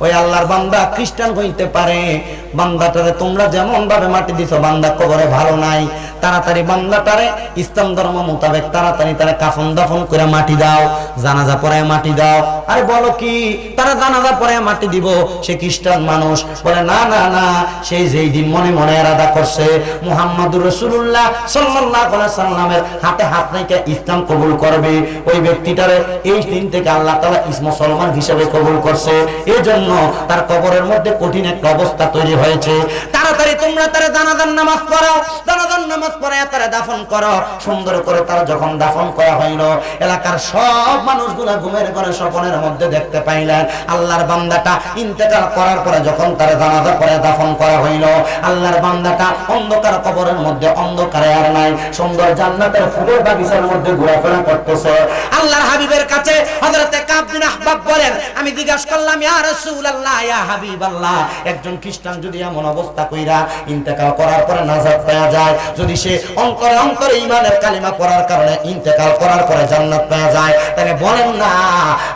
ওই আল্লাহর বান্দা খ্রিস্টান হইতে পারে, বান্দাটারে তোমরা যেমন ভাবে মাটি দিছো বান্দা কবরে ভালো নাই, তাড়াতাড়ি বান্দাটারে ইসলাম ধর্ম মোতাবেক তাড়াতাড়ি তারা কাফন দাফন করে মাটি দাও, জানাজা পড়ায় মাটি দাও। আরে বলো কি তারা জানাজা পড়ায় মাটি দিব? সে খ্রিস্টান মানুষ বলে না না না, সেই যেই দিন মনে মনে ইরাদা করছে মুহাম্মদুর রাসূলুল্লাহ সাল্লাল্লাহু আলাইহি সাল্লামের হাতে হাত রেখে ইসলাম কবুল করবে, ওই ব্যক্তিটারে এই দিন থেকে আল্লাহ তাআলা মুসলমান হিসেবে কবুল করছে। এজন্য তার কবরের মধ্যে কঠিন একটা অবস্থা তৈরি হয়েছে। তাড়াতাড়ি তোমরা তারে জানাজার নামাজ পড়াও, জানাজার নামাজ পড়ায় তারে দাফন করো। সুন্দর করে তার যখন দাফন করা হইল, এলাকার সব মানুষগুলা ঘুমের ঘরে স্বপ্নের মধ্যে দেখতে পাইলেন আল্লাহর বান্দাটা ইন্তেকাল করার পরে যখন তার জানাজা পড়ে দাফন করা হইল, আল্লাহর বান্দাটা অন্ধকার কবরের মধ্যে অন্ধকারে আর নাই, সুন্দর জান্নাতের ফুলের বাগিচার মধ্যে ঘোরাফেরা করতেছে। আল্লাহর হাবিবের কাছে হযরতে কাব বিন আহবাব বলেন, আমি জিজ্ঞাসা করলাম ইয়া রাসূলুল্লাহ ইয়া হাবিবাল্লাহ, একজন খ্রিস্টান যদি এমন অবস্থা কইরা ইন্তেকাল করার পরে নাজাত পাওয়া যায়, যদি সে অন্তরে অন্তরে ঈমানের কালিমা পড়ার কারণে ইন্তেকাল করার পরে জান্নাত পাওয়া যায়, তাহলে বলেন না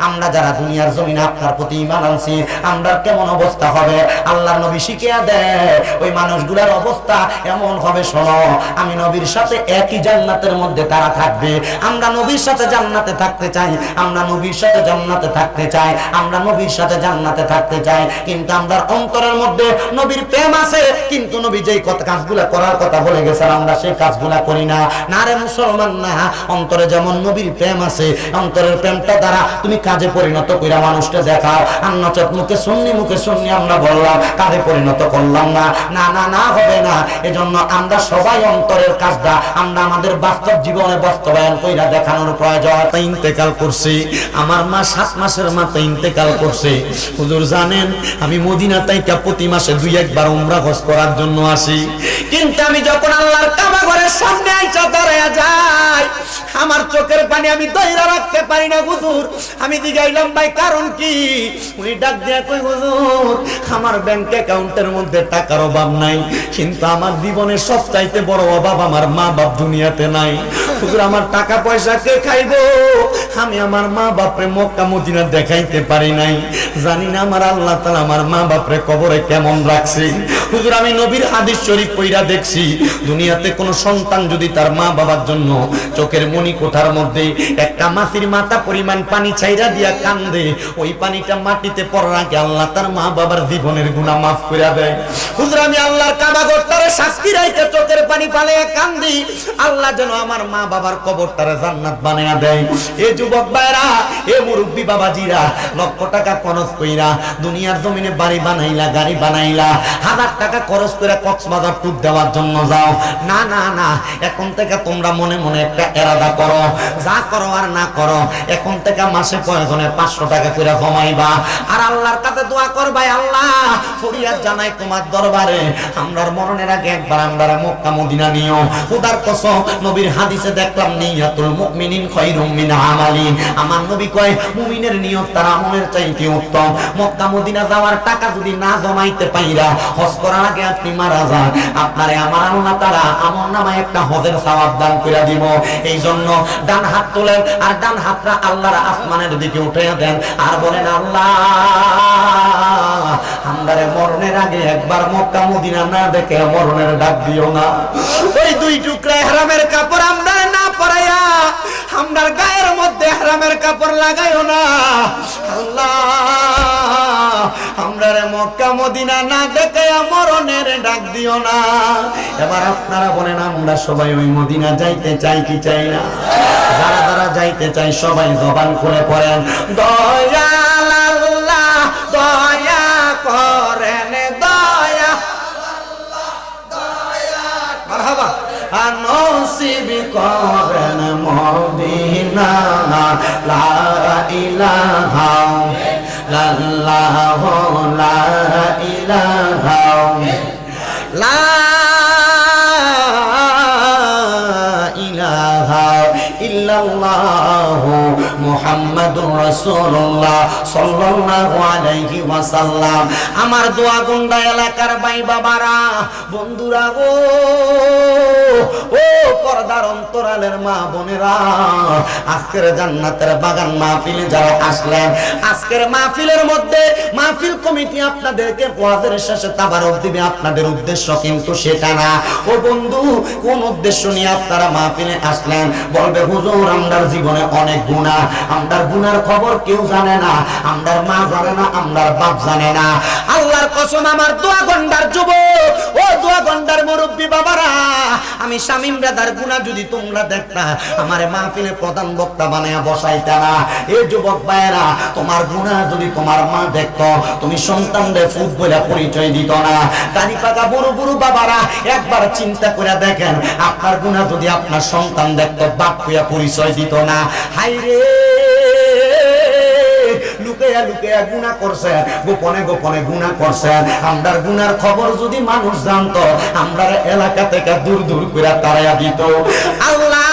আমরা যারা দুনিয়ার জমিনে আপনার প্রতি ঈমান আনছি আমরা কেমন অবস্থা হবে? আল্লাহর নবী শিখিয়ে দেয় ওই মানুষগুলোর অবস্থা এমন হবে, শোনো আমি নবীর সাথে একই জান্নাতের মধ্যে তারা থাকবে। আমরা নবীর সাথে জান্নাতে থাকতে চাই, আমরা নবীর সাথে জান্নাতে থাকতে চাই, আমরা নবীর সাথে জান্নাতে থাকতে চাই, কিন্তু আমরা অন্তরের মধ্যে নবীর প্রেম আছে, কিন্তু নবী যেই কাজগুলা করার কথা বলে গেছেন আমরা সেই কাজগুলা করি না। না রে মুসলমান না, অন্তরে যেমন নবীর প্রেম আছে, অন্তরের প্রেমটা দ্বারা তুমি কাজে পরিণত কইরা মানুষটা দেখাও। আর নচেত মুখে শুননি আমরা বললাম, কাজে পরিণত করলাম না, না না না হবে না। এজন্য আমরা সবাই অন্তরের কাজটা আমরা আমাদের বাস্তব জীবনে বাস্তবায়ন কইরা দেখানোর প্রয়োজন। ইন্তেকাল করছে আমার মা, 7 মাসের মাথায় ইন্তেকাল করছে। হুজুর জানেন আমি মদিনা তাইকা প্রতি মাসে 2-1 বার উমরা হজ করার জন্য আসি, কিন্তু আমি যখন আল্লাহর কাবা ঘরের সামনে আইসা দাঁড়ায়া যাই আমার চোখের পানি আমি ধইরা রাখতে পারি না। হুজুর আমি জিগাইলাম ভাই কারণ কি? উনি ডাক দিয়া কই হুজুর আমার ব্যাংক অ্যাকাউন্টের মধ্যে টাকার অভাব নাই, কিন্তু আমার জীবনের সবচাইতে বড় অভাব আমার মা বাপ দুনিয়াতে নাই। হুজুর আমার টাকা পয়সা কে খাইবো? আমি আমার মা বাপরে মক্কা মদিনা দেখাইতে পারি নাই, জানি না আমার আল্লাহ তাআলা আমার মা বাপরে কবরে কেমন রাখছে। হুজুর আমি নবীর হাদিস শরীফ পড়া দেখছি, দুনিয়াতে কোন সন্তান যদি তার মা বাবার জন্য চোখের মনি কোঠার মধ্যে একটা মাছির মাথা পরিমাণ পানি ছাইরা দিয়া কান্দে, ওই পানিটা মাটিতে পড়ার আগে আল্লাহ তার মা বাবার জীবনের গুনাহ মাফ করে দেয়। হুজুর আমি আল্লাহর কাবা ঘরটারে সাক্ষী রাইতে চোখের পানি ফালাইয়া কান্দি, আল্লাহ যেন আমার মা বাবার কবরটারে জান্নাত বানায়া দেয়। এ যুবক ভাইরা, এ মুরব্বি বাবাজিরা, লক্ষ টাকা খরচ কইরা দুনিয়ার জমিনে বাড়ি বানাইলা, গাড়ি বানাইলা, 1000 টাকা খরচ করে কক্সবাজার ট্যুর দেওয়ার জন্য যাও। না না না, এখন থেকে তোমরা মনে মনে একটা ইরাদা করো, যা করো আর না করো এখন থেকে মাসে প্রয়োজনে 500 টাকা করে জমাইবা আর আল্লাহর কাছে দোয়া করবা, আল্লাহ ফরিয়াদ জানাই তোমার দরবারে আমরার মরণের আগে একবার আমরা মক্কা মদিনা নিও। খোদার কসম নবীর হাদিসে দেখলাম নিয়াতুল মুমিনিন খায়রুম মিন আমালি, আমার নবী কয় মুমিনের নিয়ত তার আমলের চাইতে উত্তম। মক্কা মদিনা যাওয়ার টাকা যদি না জমাইতে পাইরা হজ করার আগে আপনি মারা যান, আপনারে আমার আল্লাহ তাআলা আমলনামায় একটা হজের সওয়াব দান করে দিব। এই জন্য ডান হাত তোলেন আর ডান হাতটা আল্লাহর আসমানের দিকে উঠাইয়া দেন আর বলেন আল্লাহ আমরারে মরণের আগে একবার মক্কা মদিনা না দেখে মরণের ডাক দিও না। ওই 2 টুকরা ইহরামের কাপড় আমরা না পরাইয়া আমরার গায়ের মধ্যে ইহরামের কাপড় লাগাইও না। আল্লাহ আমরারে মক্কা মদিনা না দেখে মরণের ডাক দিও না। এবার আপনারা বলেন আমরা সবাই ওই মদিনা যাইতে চাই কি চাই না? যারা যারা যাইতে চাই সবাই জবান খুলে পড়েন দয়াল আল্লাহ দয়া করেন, দয়া মারহাবা নসিব করেন মদিনা। লা ইলাহা ইল্লাল্লাহ লা ইলাহা লা ইলাহা ইল্লাল্লাহ মুহাম্মাদুর রাসূলুল্লাহ সাল্লাল্লাহু আলাইহি ওয়াসাল্লাম। আমার দোয়াগুন্ডা এলাকার ভাই বাবারা, বন্ধুরা গো, ও পর্দার অন্তরালের মা বোনেরা, আজকের জান্নাতের বাগান মাহফিলে যারা আসলেন, আজকের মাহফিলের মধ্যে মাহফিল কমিটি আপনাদেরকে ওয়াজের শেষে তাবারক দিবে, আপনাদের উদ্দেশ্য কিন্তু সেটা না। ও বন্ধু, কোন উদ্দেশ্য নিয়ে আপনারা মাহফিলে আসলেন? বলবে হুজুর আমরার জীবনে অনেক গুনাহ, আমরার গুনার খবর কেউ জানে না, আমরার মা জানে না, আমরার বাপ জানে না। আল্লাহর কসম, আমার দোয়া গন্ডার যুবক, ও দোয়া গন্ডার মুরব্বী বাবারা, আমি শামীম ব্রাদার গুনাহ যদি তোমরা দেখতা, আমারে মাহফিলে প্রধান বক্তা বানায়া বসাইতা না। এই যুবক ভাইয়েরা, তোমার গুনাহ যদি তোমার মা দেখতো, তুমি সন্তানদের ফুট বলে পরিচয় দিত না। দাড়ি পাকা বুড়ো বুড়ো বাবারা, একবার চিন্তা করে দেখেন, আপনার গুনাহ যদি আপনার সন্তান দেখতো, বাপ হইয়া পরিচয় দিত না। হায়রে, লুকাইয়া লুকাইয়া গুনাহ করছেন, গোপনে গোপনে গুনাহ করছেন। আমরার গুনার খবর যদি মানুষ জানতো, আমরার এলাকা থেকে দূর দূর করে তাড়াইয়া দিত। আল্লাহ,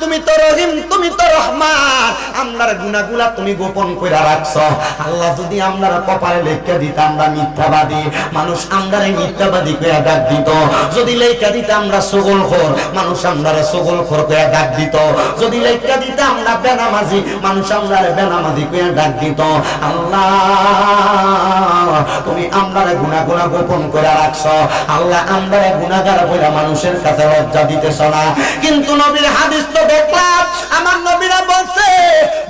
তুমি তো রহিম, তুমি তো রহমান, আমরার গুনাহগুলা তুমি গোপন করে রাখছো। আল্লাহ, যদি আমরার কপালে লেখা দিত আমরা মিথ্যাবাদী, মানুষ আমরারে মিথ্যাবাদী করে ডাক দিত। যদি লেখা দিত আমরা সগলখোর, মানুষ আমরারে সগলখোর করে ডাক দিত। যদি লেখা দিত আমরা বেনামাজি, মানুষ আমরারে বেনামাজি করে ডাক দিত। আল্লাহ, তুমি আমরারে গুনাহগুলা গোপন করে রাখছো। আল্লাহ, আমরারে গুনাহগার বলে মানুষের কাছে লজ্জা দিতেছ না। কিন্তু নবীর হাদিস তো দেখলাম, আমার নবীরা বলছে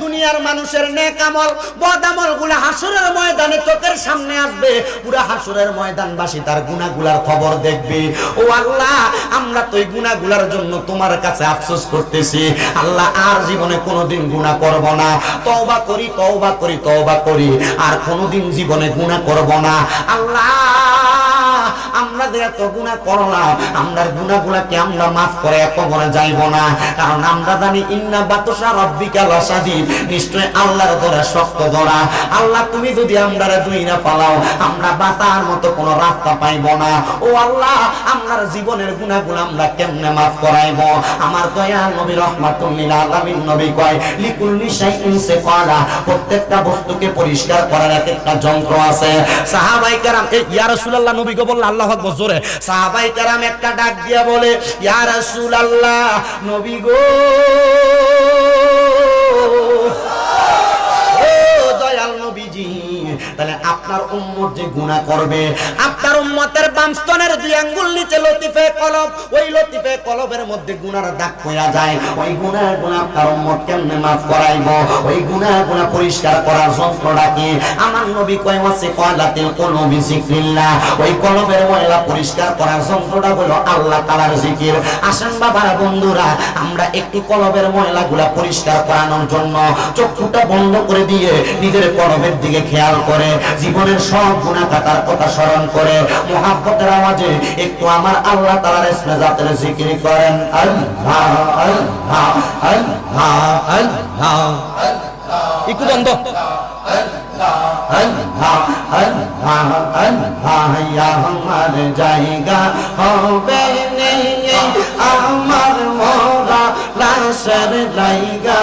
দুনিয়ার মানুষের নেক আমল বদ আমল গুলা হাসরের ময়দানে চোখের সামনে আসবে, পুরা হাসরের ময়দানবাসী তার গুনাহগুলার খবর দেখবে। ও আল্লাহ, আমরা তো এই গুনাহগুলার জন্য তোমার কাছে আফসোস করতেছি। আল্লাহ, আর জীবনে কোনোদিন গুনাহ করব না, তওবা করি তওবা করি তওবা করি, আর কোনোদিন জীবনে গুনাহ করব না। আল্লাহ, আমরা যে এত গুনাহ করলাম, আমরার গুনাহগুলাকে আমরা মাফ করে কবরে যাইব না, কারণ আমরা জানি ইন্না বাতশা রাব্বিকা লাশাদীদ, নিশ্চয় আল্লাহর ধরা শক্ত ধরা। আল্লাহ, তুমি যদি আমরারে দুই না পালাও, আমরা বাঁচার মতো কোনো রাস্তা পাইব না। ও আল্লাহ, আমরার জীবনের গুনাহগুলো আমরা কেমনে মাফ করাইব? আমার দয়াল নবী রাহমাতুল লিল আলামিন নবী কয়, লিকুল্লি শাইইন সিফালা, প্রত্যেকটা বস্তুকে পরিষ্কার করার একটা যন্ত্র আছে। সাহাবায়ে কেরাম, ইয়া রাসূলুল্লাহ, নবীকে বলল আল্লাহু আকবার জোরে। সাহাবায়ে কেরাম একটা ডাক দিয়া বলে, ইয়া রাসূলুল্লাহ, নবী গো, ও দয়াল নবীজি, তাহলে আপনার উম্মত যে গুনাহ করবে, আপনার উম্মতের বাম স্তনের দুই আঙ্গুল নিচে লতিফে কলব, ওই লতিফে কলবের মধ্যে গুনার দাগ পড়া যায়। ওই গুনাহগুলো আপনার উম্মত কেমনে মাফ করাইব? ওই গুনাহগুলো পরিষ্কার করার যন্ত্রটা কি? আমার নবী কয়, ওয়াসি কলাতিল কুলুবি যিকরিল্লাহ, ওই কলবের ময়লা পরিষ্কার করার যন্ত্রটা হলো আল্লাহ তাআলার জিকির। আসেন বাবারা, বন্ধুরা, আমরা একটু কলবের ময়লাগুলা পরিষ্কার করানোর জন্য চক্ষুটা বন্ধ করে দিয়ে নিজের কলবের দিকে খেয়াল করে, জীবনের সব গুনাহ কাটার কথা স্মরণ করে, মুহাব্বতের আওয়াজে একটু আমার আল্লাহ তাআলার ইসমে জাতের জিকির করেন। আল্লাহ আল্লাহ আল্লাহ আল্লাহ, একটু বন্ধ। আল্লাহ আল্লাহ আল্লাহ, ইয়া আমার জায়গা হবে আমার মোরা লাশের লাইগা,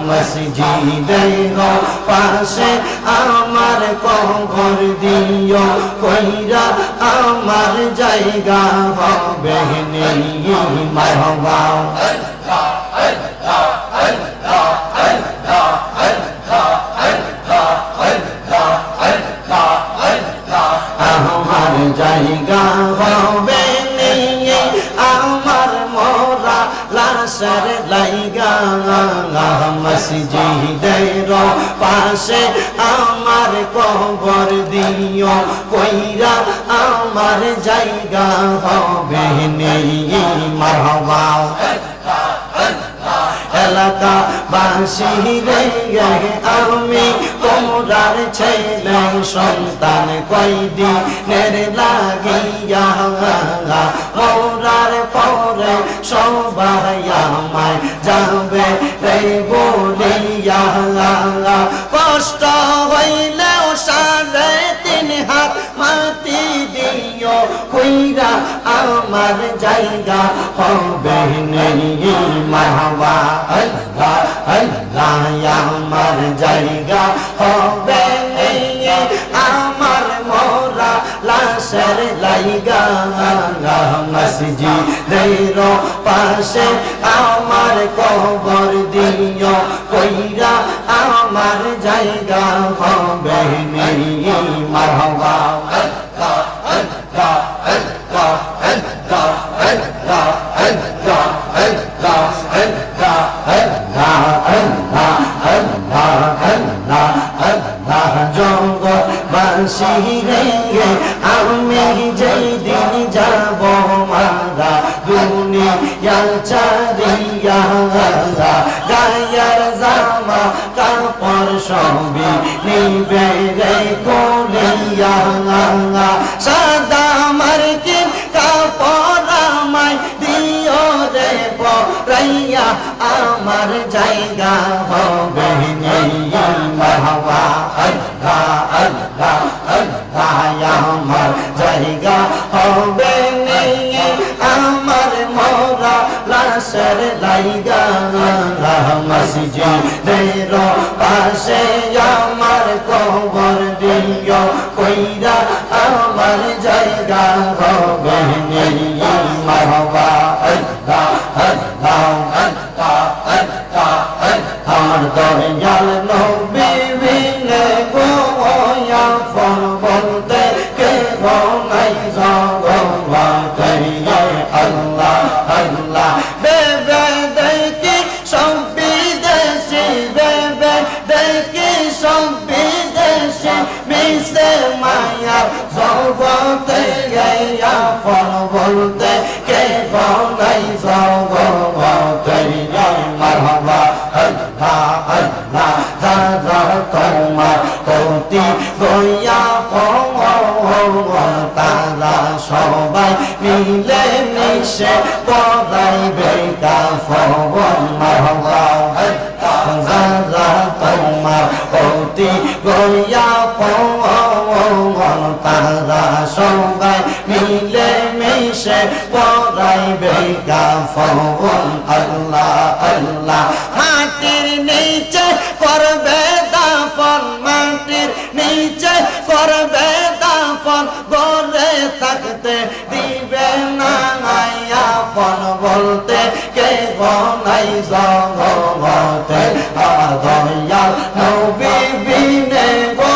মসজিদের পাশে আমার কবর দিও কইরা, আমার জায়গা হবে মারহাবা। আমার জায়গা হবে আমার মোরা লাশের লাইগা, মসজিদের পাশে আমার কবর দিও কইরা, আমার জায়গা হবে মারহাবা। এলাকাবাসী রে, আমি তোমরার ছেলে সন্তান কয়দিনের লাগিয়া, মোরার পরে সবাই আমায় যাবে রে বলিয়া, কষ্ট হইলেও 3.5 হাত মাটি দিও কইরা, আমার জায়গা হবে নেই মারহাবা আল্লাহ আল্লাহ আমার জায়গা হবে নেই আমার মোরা লাশের লাইগা মসজিদের পাশে আমার কবর দিও কইরা আমার জায়গা হবে নেই মারহাবা আল্লাহ আল্লাহ আল্লাহ আল্লাহ আল্লাহ আল্লাহ আল্লাহ আল্লাহ আল্লাহ আল্লাহ আল্লাহ আল্লাহ আল্লাহ জগৎবাসী রে আমি যেই দিন যাব মারা দুনিয়া ছাড়িয়া গায়ের জামা কাপড় সবই নিবে রে কোলিয়া সাদা মার্কিন কাপড় আমায় দিও রে পরাইয়া আমার জায়গা হবে নেই মারহাবা আল্লাহ আল্লাহ আল্লাহ আমার জায়গা হবে নেই আমার মোরা লাশের লাইগা মসজিদের পাশে আমার কবর দিও কইরা আমার জায়গা হবে নেই মারহাবা আল্লাহ আল্লাহ আল্লাহ আল্লাহ আমার দয়াল নবী বিনে গো আপন বলতে কে গো নাই জগতে আল্লাহ আল্লাহ বেবে দেখি সব বিদেশি বেবে দেখি সব বিদেশি মিশে মায়ার জগতে আপন বলতে কে গো নাই জগতে মারহাবা আল্লাহ আল্লাহ যারা তোমার প্রতি গয়া তারা সবাই মিলে মিশে পড়াইবে কাফন মারহাবা যারা তোমার প্রতি গয়া তারা সবাই মিলে মিশে পড়াইবে কাফন আল্লাহ আল্লাহ মাটির নিচে করবে দাফন মাটির নিচে করবে দাফন গড়ে থাকতে দিবে না আপন বলতে কে নাই জগতে আমার দয়াল নবী বিনে গো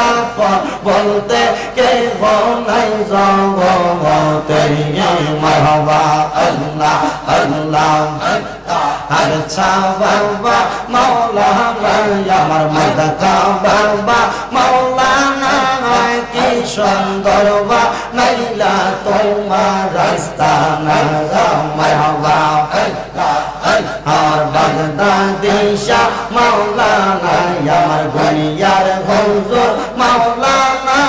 আপন বলতে কে নাই জগতে মারহাবা আল্লাহ আল্লাহ আচ্ছা বাবা মাওলানা আমার মাথা বাবা মাওলানা কি সুন্দর বা নাইলা তোমার রাস্তা না মারহাবা আর বাগদাদি শাহ মাওলানা আমার গনিয়ার হুজুর মাওলানা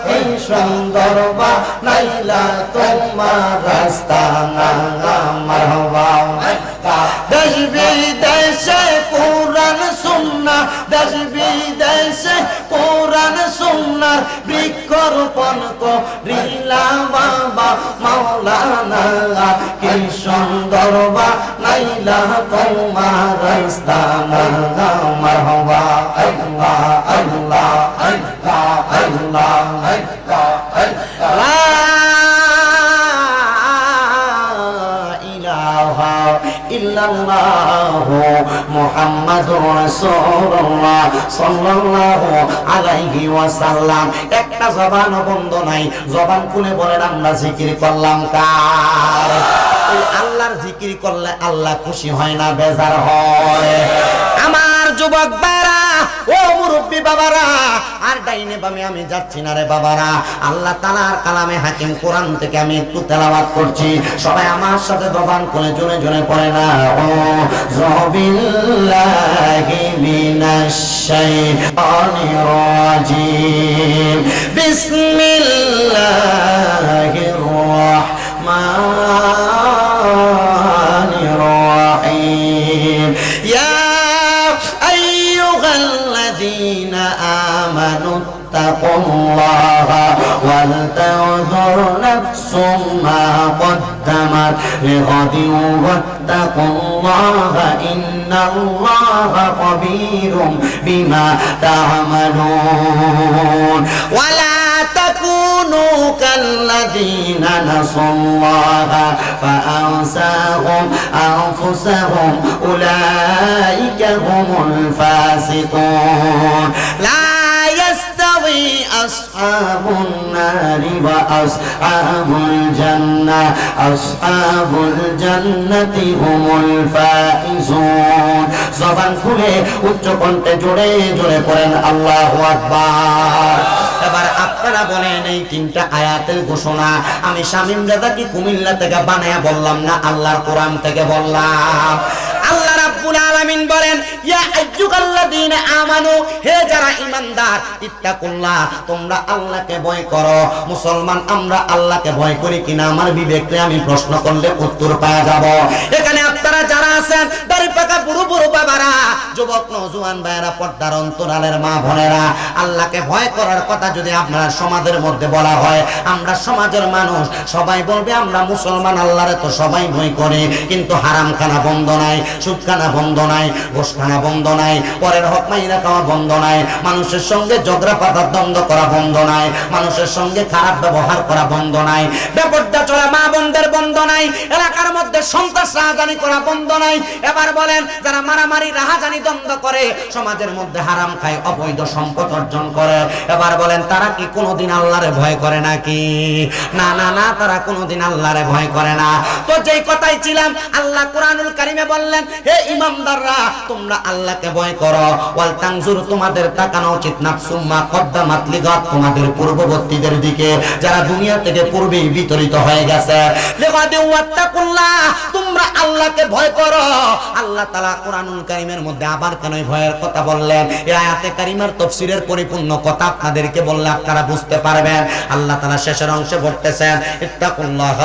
কি সুন্দর বা নাইলা তোমার রাস্তা না মারহাবা দেশ বিদেশে কোরআন সুন্নাহ দেশ বিদেশে কোরআন সুন্নাহ বৃক্ষরোপণ করিলাম বাবা মাওলানা কি সুন্দর বা নাইলা তোমার রাস্তা না মারহাবা আল্লাহ আল্লাহ আল্লাহ আল্লাহ আল্লাহ ইল্লাল্লাহু মুহাম্মাদুর রাসূলুল্লাহ সাল্লাল্লাহু আলাইহি ওয়াসাল্লাম একটা জবান বন্ধ নাই জবান খুলে বলেন আমরা জিকির করলাম কার আল্লাহর জিকির করলে আল্লাহ খুশি হয় না বেজার হয় আমার যুবক বারা ও মুরব্বি বাবারা আর ডাইনে বামে আমি যাচ্ছি না রে বাবারা আল্লাহ তাআলার কালামে হাকিম কোরআন থেকে আমি একটু তেলাওয়াত করছি সবাই আমার সাথে জবান খুলে জোরে জোরে পড়ে না ও যবিল্লাহি মিনাশ শাইতানির রাজিম বিসমিল্লাহির রাহমানির রাহিম ইয়া আইয়ুহাল্লাযীনা আমানু اتقوا الله ولتنظر نفس ما قدمت لغد واتقوا الله إن الله خبير بما تعملون ولا تكونوا كالذين نسوا الله فأنساهم أنفسهم أولئك هم الفاسقون لا يستوي أصحاب النار وأصحاب الجنة أصحاب الجنة هم الفائزون জবান খুলে উচ্চ কণ্ঠে জোরে জোরে পড়েন আল্লাহু আকবার। এবার আপনারা বলেন এই তিনটা আয়াতের ঘোষণা আমি শামীম রাজাকে কুমিল্লা থেকে বানায়া বললাম না আল্লাহর কোরআন থেকে বললাম? আল্লাহ রাব্বুল আলামিন বলেন ইয়া আইয়ুহাল্লাযীনা আমানু, হে যারা ঈমানদার, ইত্তাকুল্লাহ, তোমরা আল্লাহকে ভয় করো। মুসলমান আমরা আল্লাহকে ভয় করি কিনা আমার বিবেককে আমি প্রশ্ন করলে উত্তর পাওয়া যাব। এখানে আপনারা যারা আছেন দাড়ি পাকা বুড়ো বুড়ো বাবারা, যুবক নওজোয়ান ভাইয়েরা, পর্দার অন্তরালের মা বোনেরা, আল্লাহকে ভয় করার কথা যদি আপনারা সমাজের মধ্যে বলা হয়, আমরা সমাজের মানুষ সবাই বলবে আমরা মুসলমান, আল্লাহরে তো সবাই ভয় করে, কিন্তু হারাম খানা বন্ধ নাই, সুদ খানা বন্ধ নাই, ঘুষ খানা বন্ধ নাই, পরের হক মাইরা খাওয়া বন্ধ নাই, মানুষের সঙ্গে ঝগড়া পাতার দ্বন্দ্ব করা বন্ধ নাই, মানুষের সঙ্গে খারাপ ব্যবহার করা বন্ধ নাই, বেপরদা চলা মা বোনদের বন্ধ নাই, এলাকার মধ্যে সন্ত্রাস রাহাজানি করা বন্ধ নাই। এবার বলেন যারা মারামারি রাহাজানি দ্বন্দ্ব করে, সমাজের মধ্যে হারাম খায়, অবৈধ সম্পদ অর্জন করে, এবার বলেন তারা কি কোনোদিন আল্লাহরে ভয় করে নাকি? না না না, তারা কোনোদিন আল্লাহরে ভয় করে না। তো যেই কথাই ছিলাম, আল্লাহ কুরআনুল কারীমে বললেন হে ইমানদাররা তোমরা আল্লাহকে ভয় করো। ওয়াল তানজুর, তোমাদের তাকানো উচিত, নাফসুম মা কদ্দামাত লিগাত, তোমাদের পূর্ববর্তীদের দিকে যারা দুনিয়া থেকে পূর্বেই বিতরিত হয়ে গেছে। লিগাদি ওয়াত্তাকুল্লাহ, তোমরা আল্লাহকে ভয় করো। আল্লাহ তাআলা কুরআনুল কারীমের মধ্যে আবার কেন ভয়ের কথা বললেন? এই আয়াতে কারিমার তাফসীরের পরিপূর্ণ কথা আপনাদেরকে বললে আপনারা বুঝতে পারবেন। আল্লাহ তাআলা শেষের অংশে বলতেছেন ইত্তাকুল্লাহ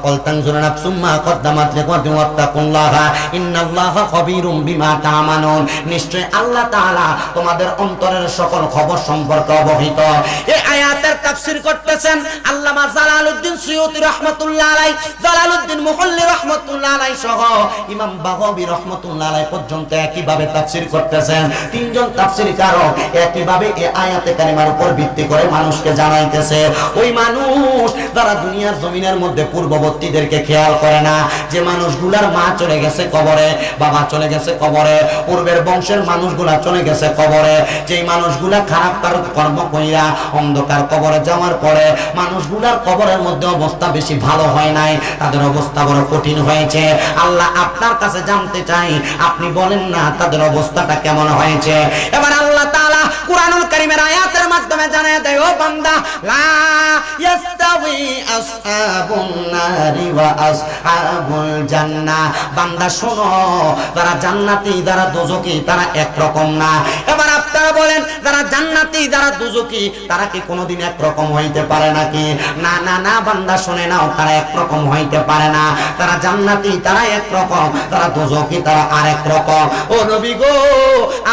ওয়াল তানজুর নাফসুম মা কদ্দামাত লিগাদি ওয়াত্তাকুল্লাহ ইন্নাল্লাহা খাবীরুম বিমা তা'মালুন, নিশ্চয় আল্লাহ তাআলা তোমাদের অন্তরের সকল খবর সম্পর্কে অবহিত। এই আয়াতের তাফসীর করতেছেন আল্লামা জালালউদ্দিন সুয়ুতী রাহমাতুল্লাহ আলাইহি, জালালউদ্দিন মুহল্লী রাহমাতুল্লাহ আলাইহি সহ ইমাম বাগাবী রাহমাতুল্লাহ আলাইহি পর্যন্ত একই ভাবে তাফসীর করতেছেন। তিনজন তাফসীরকারক একই ভাবে এই আয়াতে কারিমার উপর ভিত্তি করে মানুষকে জানাইতেছে, ওই মানুষ যারা দুনিয়ার জমিনের মধ্যে পূর্ববর্তীদেরকে খেয়াল করে না, যে মানুষগুলার মা চলে গেছে কবরে, বাবা চলে গেছে কবরে, পূর্বের বংশের মানুষগুলা চলে গেছে কবরে, যেই মানুষগুলা খারাপ কর্ম কইরা অন্ধকার কবরে যাওয়ার পরে মানুষগুলার কবরের মধ্যে অবস্থা বেশি ভালো হয় নাই, তাদের অবস্থা বড় কঠিন হয়েছে। আল্লাহ আপনার কাছে জানতে চাই, আপনি বলেন না তাদের অবস্থাটা কেমন হয়েছে। এবার আল্লাহ তাআলা কুরআনুল কারীমের আয়াতের মাধ্যমে জানায় দেয়, ও বান্দা, লা ইয়াস্তাওয়ি আসহাবুন নারি ওয়া আসহাবুল জান্নাহ, বান্দা শোনো, যারা জান্নাতি যারা দোজখী তারা একরকম না। এবার আপনারা বলেন যারা জান্নাতি যারা দোজখী তারা কি কোনোদিন একরকম হইতে পারে নাকি? না না না, বান্দা শুনে নাও, তারা একরকম হইতে পারে না। তারা জান্নাতি তারা একরকম, তারা দোজখী তারা আরেক রকম। ও নবী গো,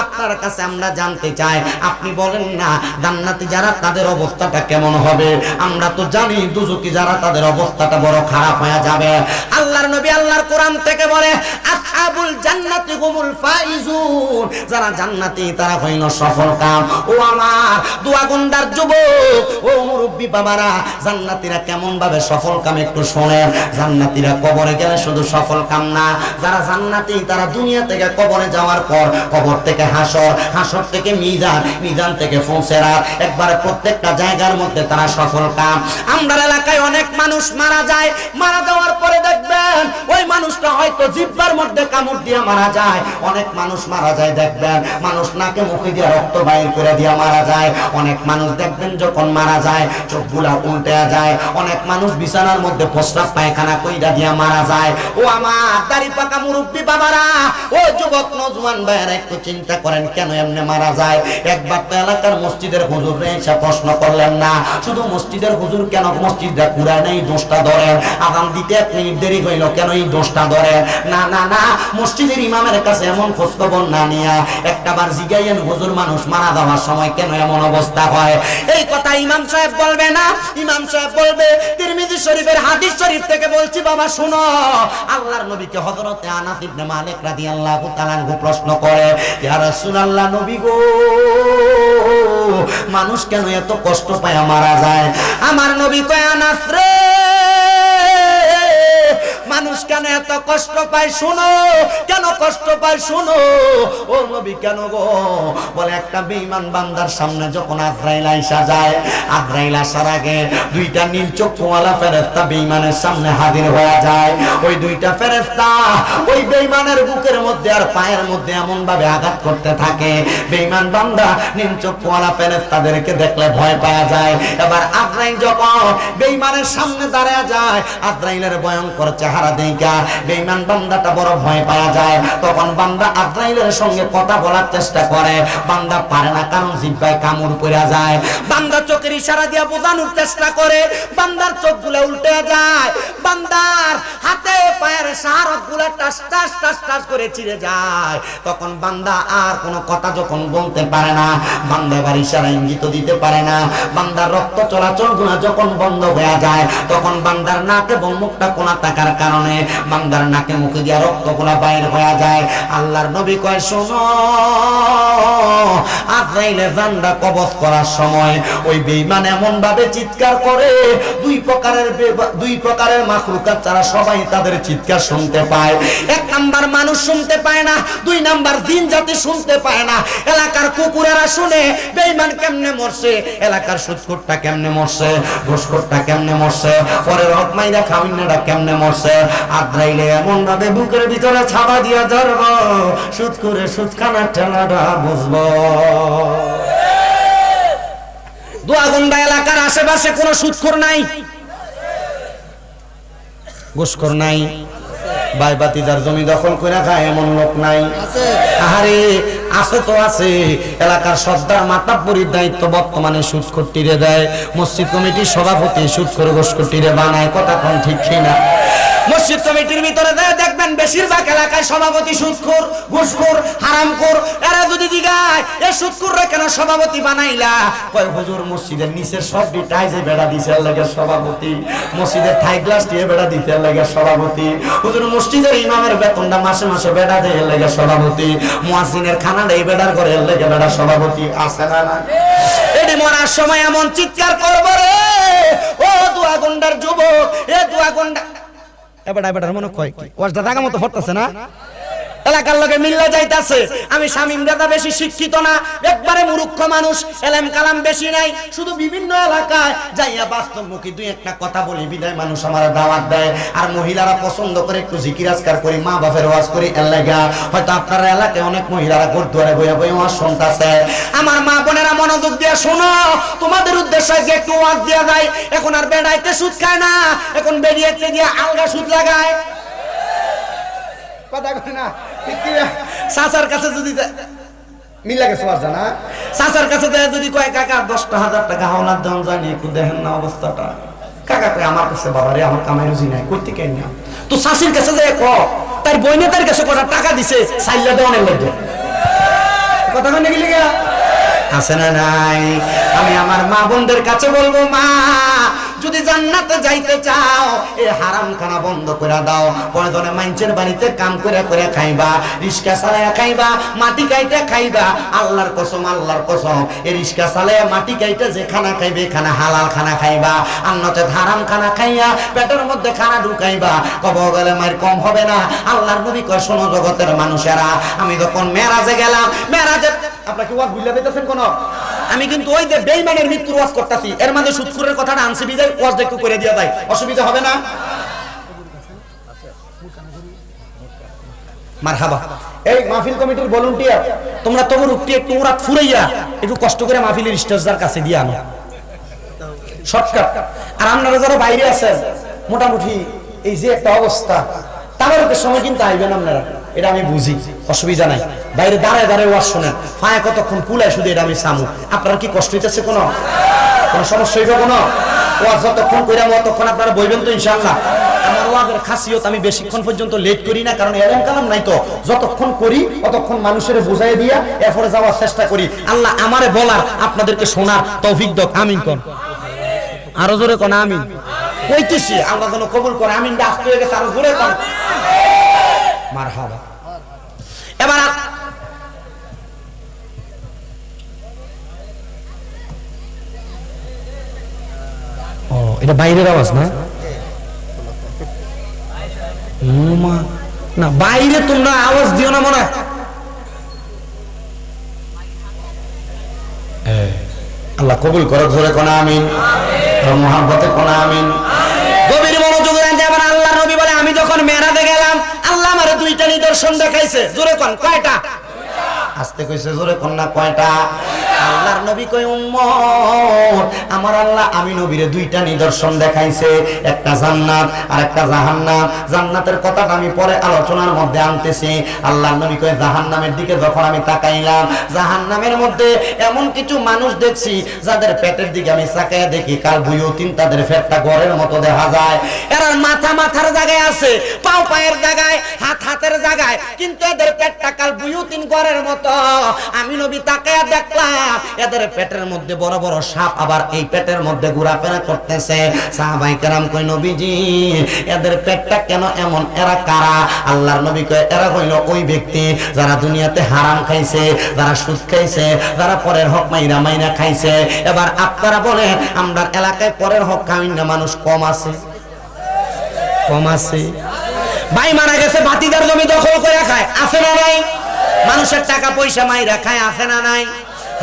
আপনার কাছে আমরা জানতে চাই, আপনি বলেন না জান্নাতি যারা তাদের অবস্থাটা কেমন হবে? আমরা তো জানি দোজখী যারা তাদের অবস্থাটা বড় খারাপ হয়ে যাবে। আল্লাহর নবী আল্লাহর কোরআন থেকে বলে আসহাবুল জান্নাতি হুমুল ফাইজুন, যারা জান্নাতি তারা হইল সফল কাম। ও আমার দুয়াগুন্ডার যুবক, ও মুরব্বি বাবারা, জান্নাতীরা কেমন ভাবে সফল কাম একটু শুনেন। জান্নাতীরা কবরে গেলে শুধু সফল কাম না, যারা জান্নাতি তারা দুনিয়া থেকে কবরে যাওয়ার পর কবর থেকে হাসর, হাসর থেকে মিজান, মিজান থেকে ফুলসেরাত, একবারে প্রত্যেকটা জায়গার মধ্যে তারা সফল কাম। আমরা এলাকায় অনেক মানুষ মারা যায়, মারা যাওয়ার পরে দেখবেন ওই মানুষটা হয়তো জিহ্বার মধ্যে কামড় দিয়ে মারা যায়। অনেক মানুষ মারা যায় দেখবেন মানুষ নাকে মুখে দিয়ে রক্ত বাইর করে দিয়ে মারা যায়। অনেক মানুষ দেখবেন যখন মারা যায় চোখগুলা উল্টে যায়। অনেক মানুষ বিছানার মধ্যে প্রস্রাব পায়খানা কইরা দিয়ে মারা যায়। ও আমার দাড়ি পাকা মুরব্বি বাবারা, ও যুবক নওজোয়ান ভাইয়েরা, একটু চিন্তা করেন কেন এমনি মারা যায়। একবার তো এলাকার মসজিদের হুজুর এসে প্রশ্ন করলেন না, শুধু মসজিদের হুজুর কেন মসজিদটা কুড়ায় নাই দোষটা ধরে, আযান দিতে 1 মিনিট দেরি হইল কেন এই দোষটা ধরে? না না না, মসজিদের ইমামের কাছে এমন খোঁজ খবর না নিয়া একটাবার জিগাইয়েন হুজুর মানুষ মারা যাওয়ার সময় কেন এমন অবস্থা হয়? এই কথা ইমাম সাহেব বলবে না, ইমাম সাহেব বলবে তিরমিজি শরীফের হাদিস শরীফ থেকে বলছি বাবা শুনো। আল্লাহর নবীকে হযরতে আনাস ইবনে মালিক রাদিয়াল্লাহু তাআলা প্রশ্ন করে, ইয়া রাসূলুল্লাহ নবী গো, মানুষ কেন এত কষ্ট পায় মারা যায়? আমার নবী কয়, আনাস রে, মানুষ কেন এত কষ্ট পায় শুনো, কেন কষ্ট পায় শুনো। ও নবী কেন গো? বলে একটা বেঈমান বান্দার সামনে যখন আজরাইল আইসা যায়, আজরাইল আসার আগে 2টা নীল চক্ষুওয়ালা ফেরেশতা বেঈমানের সামনে হাজির হয়ে যায়। ওই 2টা ফেরেশতা ওই বেঈমানের বুকের মধ্যে আর পায়ের মধ্যে এমন ভাবে আঘাত করতে থাকে, বেঈমান বান্দা নীল চক্ষুওয়ালা ফেরেশতাদেরকে দেখলে ভয় পাওয়া যায়। এবার আজরাইল যখন বেঈমানের সামনে দাঁড়ায় যায়, আজরাইলের ভয়ঙ্কর চেহারা দেখা বেঈমান বান্দাটা বড় ভয় পাওয়া যায়। তখন বান্দা আজরাইলের সঙ্গে কথা বলার চেষ্টা করে, বান্দা পারে না, কারণ জিহ্বায় কামড় পড়ে যায়। বান্দা চোখের ইশারা দিয়ে বোঝানোর চেষ্টা করে, বান্দার চোখগুলো উল্টে যায়, বান্দার হাতে পায়ের শাহারতগুলো টাস টাস টাস টাস করে ছিঁড়ে যায়। তখন বান্দা আর কোনো কথা যখন বলতে পারে না, বান্দা এবার ইশারা ইঙ্গিত দিতে পারে না, বান্দার রক্ত চলাচলগুলো যখন বন্ধ হয়ে যায়, তখন বান্দার নাক এবং মুখটা কোনা থাকার কারণে বান্দার নাকে মুখে দিয়া রক্তগুলা বাইর হয়ে যায়। আল্লাহর নবী কয়, শোনো, আজরাইলে জানটা কবজ করার সময় ওই বেঈমান এমন ভাবে চিৎকার করে, দুই প্রকারের মাখলুকাত ছাড়া সবাই তাদের চিৎকার শুনতে পায়। 1 নাম্বার মানুষ শুনতে পায় না, 2 নাম্বার জিন জাতি শুনতে পায় না। এলাকার কুকুরেরা শুনে বেঈমান কেমনে মরছে, এলাকার সুদখোরটা কেমনে মরছে, ঘুষখোরটা কেমনে মরছে, পরের হক মাইরা খাওয়াইনাটা কেমনে মরছে। আজরাইলে এমন ভাবে বুকের ভিতরে ছাপা দিয়া ধরব, সুদখোরে সুদখানার ঠেলাটা বুঝবো। দোয়াগন্ডা এলাকার আশেপাশে কোনো সুদখোর নাই, ঘুষখোর নাই, ভাই ভাতিজার জমি দখল করে খায় এমন লোক নাই? আরে আছে তো আছে। এলাকার সর্দার মাতাব্বরির দায়িত্ব বর্তমানে সুদখোরটিরে দেয়, মসজিদ কমিটির সভাপতি সুদখোর ঘুষখোরটিরে বানায়। কথা কোন ঠিক কিনা? মসজিদ কমিটির ভিতরে দেখবেন বেশিরভাগ এলাকায় সভাপতি সুদখোর, ঘুষখোর, হারামখোর। এরা যদি জিগায় এ সুদখোররা কেন সভাপতি বানাইলা, কয় হুজুর মসজিদের নিচের সব টাইজে বেড়া দিছে লাগে সভাপতি, মসজিদের থাই গ্লাস দিয়ে বেড়া দিতে লাগে সভাপতি, হুজুর মসজিদের ইমামের বেতনটা মাসে মাসে বেড়া দেয় লাগে সভাপতি, মুয়াজ্জিনের খানাটা এই বেড়ার করে লাগে বেড়া সভাপতি। আছে না না? এটি মরার সময় এমন চিৎকার করবো রে, ও দোয়াগন্ডার যুবক, এ দোয়াগন্ডা এবার মনে কয় কি ওয়াজটা জায়গা মতো ফটতেছে না, এলাকার লোকে মিল্লা যাইতাছে। আমি শামীম দাদা বেশি শিক্ষিত না, একবারে মূর্খ মানুষ, এলেম কালাম বেশি নাই, শুধু বিভিন্ন এলাকায় যাইয়া বাস্তবমুখী 2-1টা কথা বলি বিদায় মানুষ আমার দাওয়াত দেয়। আর মহিলারা পছন্দ করে একটু জিকির আজকার করি, মা বাপের ওয়াজ করি। এর লাগা হয়তো আপনার এলাকায় অনেক মহিলারা গুরুদ্বারে বইয়া বইয়া ওয়াজ শুনতাছে। আমার মা বোনেরা মনোযোগ দিয়ে শোনো, তোমাদের উদ্দেশ্যে যে একটু ওয়াজ দিয়া যায়। এখন আর বেড়াইতে সুদ খায় না, এখন বেরিয়েতে দিয়ে আলগা সুদ লাগায়। কথা কয় না ঠিক কি? সাসার কাছে যদি মিলা গেছে না, সাসার কাছে যদি কয় কাকা 10,000 টাকা হাওলাত দেন জানি একটু দেখেন না অবস্থাটা, কাকা কয় আমার কাছে বাবা রে আমার কামাই রুজি নাই, কইতে কেন না। তো শাশির কাছে যে ক তার বইনে তার কাছে কটা টাকা দিছে সাইলা দেওয়ানের লাগে, কথা কয় নাকি লাগা আছে না নাই? আমি আমার মা বোনদের কাছে বলবো, মা যদি জান্নাতে যাইতে চাও এই হারামখানা বন্ধ করে দাও। প্রয়োজনে মানুষের বাড়িতে কাম করে করে খাইবা, রিস্কা চালাইয়া খাইবা, মাটি কাইটা খাইবা। আল্লাহর কসম, আল্লাহর কসম, এই রিস্কা চালাইয়া মাটি কাইটা যে খানা খাইবে এখানে হালাল খানা খাইবা, আর নচেত হারাম খানা খাইয়া পেটের মধ্যে খানা ঢুকাইবা, কব গেলে মায়ের কম হবে না। আল্লাহর নবী কয়, শোনো জগতের মানুষেরা, আমি যখন মেরাজে গেলাম, মেরাজে আপনারা কি ওয়াজ বুঝলা পাইতেছেন কোন? আমি কিন্তু ওই যে বেঈমানের মৃত্যুর ওয়াজ করতেছি, এর মধ্যে সুদখোরের কথাটা আনছি বিদায় ওয়াজটা একটু করে দিয়া যায়, অসুবিধা হবে না? মারহাবা। এই মাহফিল কমিটির ভলান্টিয়ার, তোমরা তোমার উঠতে একটু রাত ফুরাইয়া একটু কষ্ট করে মাহফিলের স্টেজদার কাছে দিয়ে আনো শর্টকাট। আর আপনারা যারা বাইরে আছেন, মোটামুটি এই যে একটা অবস্থা, তাবারকের সময় কিন্তু আইবেন আপনারা। এটা আমি বুঝি, অসুবিধা নাই। বাইরে দাঁড়ায় দাঁড়ায় ওয়াজ শোনেন, ফায়া কতক্ষণ কুলায়, শুধু এটা আমি সামু। আপনার কি কষ্ট হইতেছে? কোনো সমস্যা হইবে? কোনো ওয়াজ যতক্ষণ কইরা ততক্ষণ আপনারা বইবেন তো ইনশাআল্লাহ। আমার ওয়াজের খাসিয়ত আমি বেশিক্ষণ পর্যন্ত লেট করি না, কারণ এরকম কালাম নাই তো। যতক্ষণ করি ততক্ষণ মানুষের বুঝাই দিয়া এরপরে যাওয়ার চেষ্টা করি। আল্লাহ আমারে বলার, আপনাদেরকে শোনার তৌফিক দাও। আমিন কোন, আরো জোরে কোন আমিন। কইতেছি আল্লাহ যেন কবুল করে। আমিন দা আসতে হয়ে গেছে, আরো জোরে কোন মারহাবা। এবার এটা বাইরের আওয়াজ না? না বাইরে তোমরা আওয়াজ দিও না মনে। আল্লাহ কবুল করো, জোরে কোন আমিন, মুহাব্বতে কোন আমিন। গভীর মনোযোগ দেন। এবার আল্লাহর নবী বলে, আমি যখন মেরাজে গেলাম আল্লাহ আমারে দুইটা নিদর্শন দেখাইছে। জোরে কোন কয়টা? আস্তে কইছে, জোরে কোন না কয়টা? আল্লাহর নবী কই, উম্মত আমার আল্লাহ আমি নবীরে দুইটা নিদর্শন দেখাইছে, একটা জান্নাত আর একটা জাহান্নাম। জান্নাতের কথাটা আমি পরে আলোচনার মধ্যে আনতেছি। আল্লাহর নবী কই, জাহান্নামের দিকে যখন আমি তাকাইলাম, জাহান্নামের মধ্যে এমন কিছু মানুষ দেখছি যাদের পেটের দিকে আমি তাকায় দেখি কাল বুয়ুতিন, তাদের পেটটা ঘরের মতো দেখা যায়। এরা মাথা মাথার জায়গায় আছে, পাও পায়ের জায়গায়, হাত হাতের জায়গায়, কিন্তু এদের পেটটা কাল বুয়ুতিন ঘরের মতো। আমি নবী তাকায় দেখলাম এদের পেটের মধ্যে বড় বড় সাপ আবার এই পেটের মধ্যে ঘোরাফেরা করতেছে। সাহাবায়ে কেরাম কই, নবীজি এদের পেটটা কেন এমন? এরা কারা? আল্লাহর নবী কয়, এরা হইল ওই ব্যক্তি যারা দুনিয়াতে হারাম খাইছে, যারা সুদ খাইছে, যারা পরের হক মাইরা মাইরা খাইছে। এবার আপনারা বলেন, আমরা এলাকায় পরের হক খাই না মানুষ কম আছে? কম আছে। ভাই মারা গেছে, বাতিদার জমি দখল করে খায়, আছে না নাই? মানুষের টাকা পয়সা মাইরা খায়, আছে না নাই?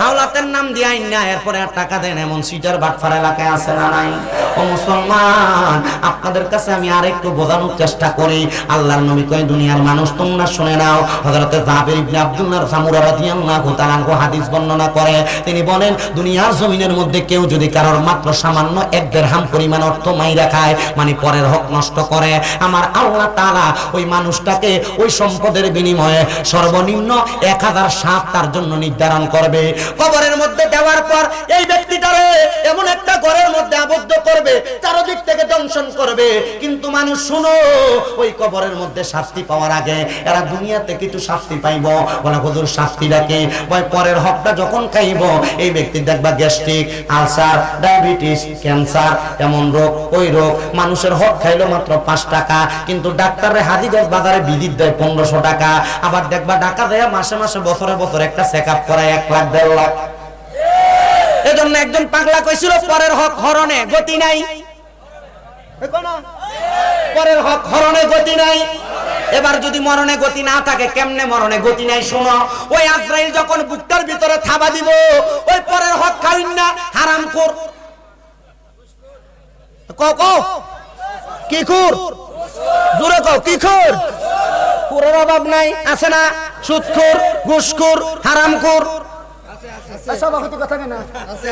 হাওলাতের নাম দিয়ে আইন না, এরপরে আর টাকা দেন এমন সিটার বাটফার এলাকায় আছে না নাই? ও মুসলমান, আপনাদের কাছে আমি আরেকটু বোঝানোর চেষ্টা করি। আল্লাহর নবী কয়, দুনিয়ার মানুষ তোমরা শুনে নাও। হযরতে জাবের ইবনে আব্দুল্লাহ সামুরা রাদিয়াল্লাহু তাআলা আনহু হাদিস বর্ণনা করে, তিনি বলেন, দুনিয়ার জমিনের মধ্যে কেউ যদি কারোর মাত্র সামান্য 1 দিরহাম পরিমাণ অর্থ মাইরা খায়, মানে পরের হক নষ্ট করে, আমার আল্লাহ তাআলা ওই মানুষটাকে ওই সম্পদের বিনিময়ে সর্বনিম্ন 1000 সাপ তার জন্য নির্ধারণ করবে। কবরের মধ্যে দেওয়ার পর এই ব্যক্তিটারে এমন একটা ঘরের মধ্যে আবদ্ধ করবে, চারদিক থেকে দংশন করবে। কিন্তু মানুষ শুনো, ওই কবরের মধ্যে শাস্তি পাওয়ার আগে এরা দুনিয়াতে কিছু শাস্তি পাইব। বলে, হুজুর শাস্তিটা কি? বলে, পরের হকটা যখন খাইব এই ব্যক্তি দেখবা গ্যাস্ট্রিক, আলসার, ডায়াবেটিস, ক্যান্সার, এমন রোগ ওই রোগ। মানুষের হক খাইলো মাত্র 5 টাকা, কিন্তু ডাক্তারের হাজিগঞ্জ বাজারে ভিজিট দেয় 1500 টাকা। আবার দেখবা ঢাকা যায় মাসে মাসে বছরে বছরে একটা চেকআপ করায় 1 লাখ 1.5 লাখ। এজন্য একজন পাগলা কইছিল, পরের হক হরণে গতি নাই। পরের হক হরণে গতি নাই। এবার যদি মরণে গতি না থাকে, কেমনে মরণে গতি নাই? শোনো, ওই আজরাইল যখন বুকটার ভিতরে থাবা দিব, ওই পরের হক খাইন না হারামখোর। কি খুর? জোরে কও, কি খুর? খুরের অভাব নাই, আছে না? সুদখোর, ঘুষখোর, হারামখোর। সভাপতি কথা না,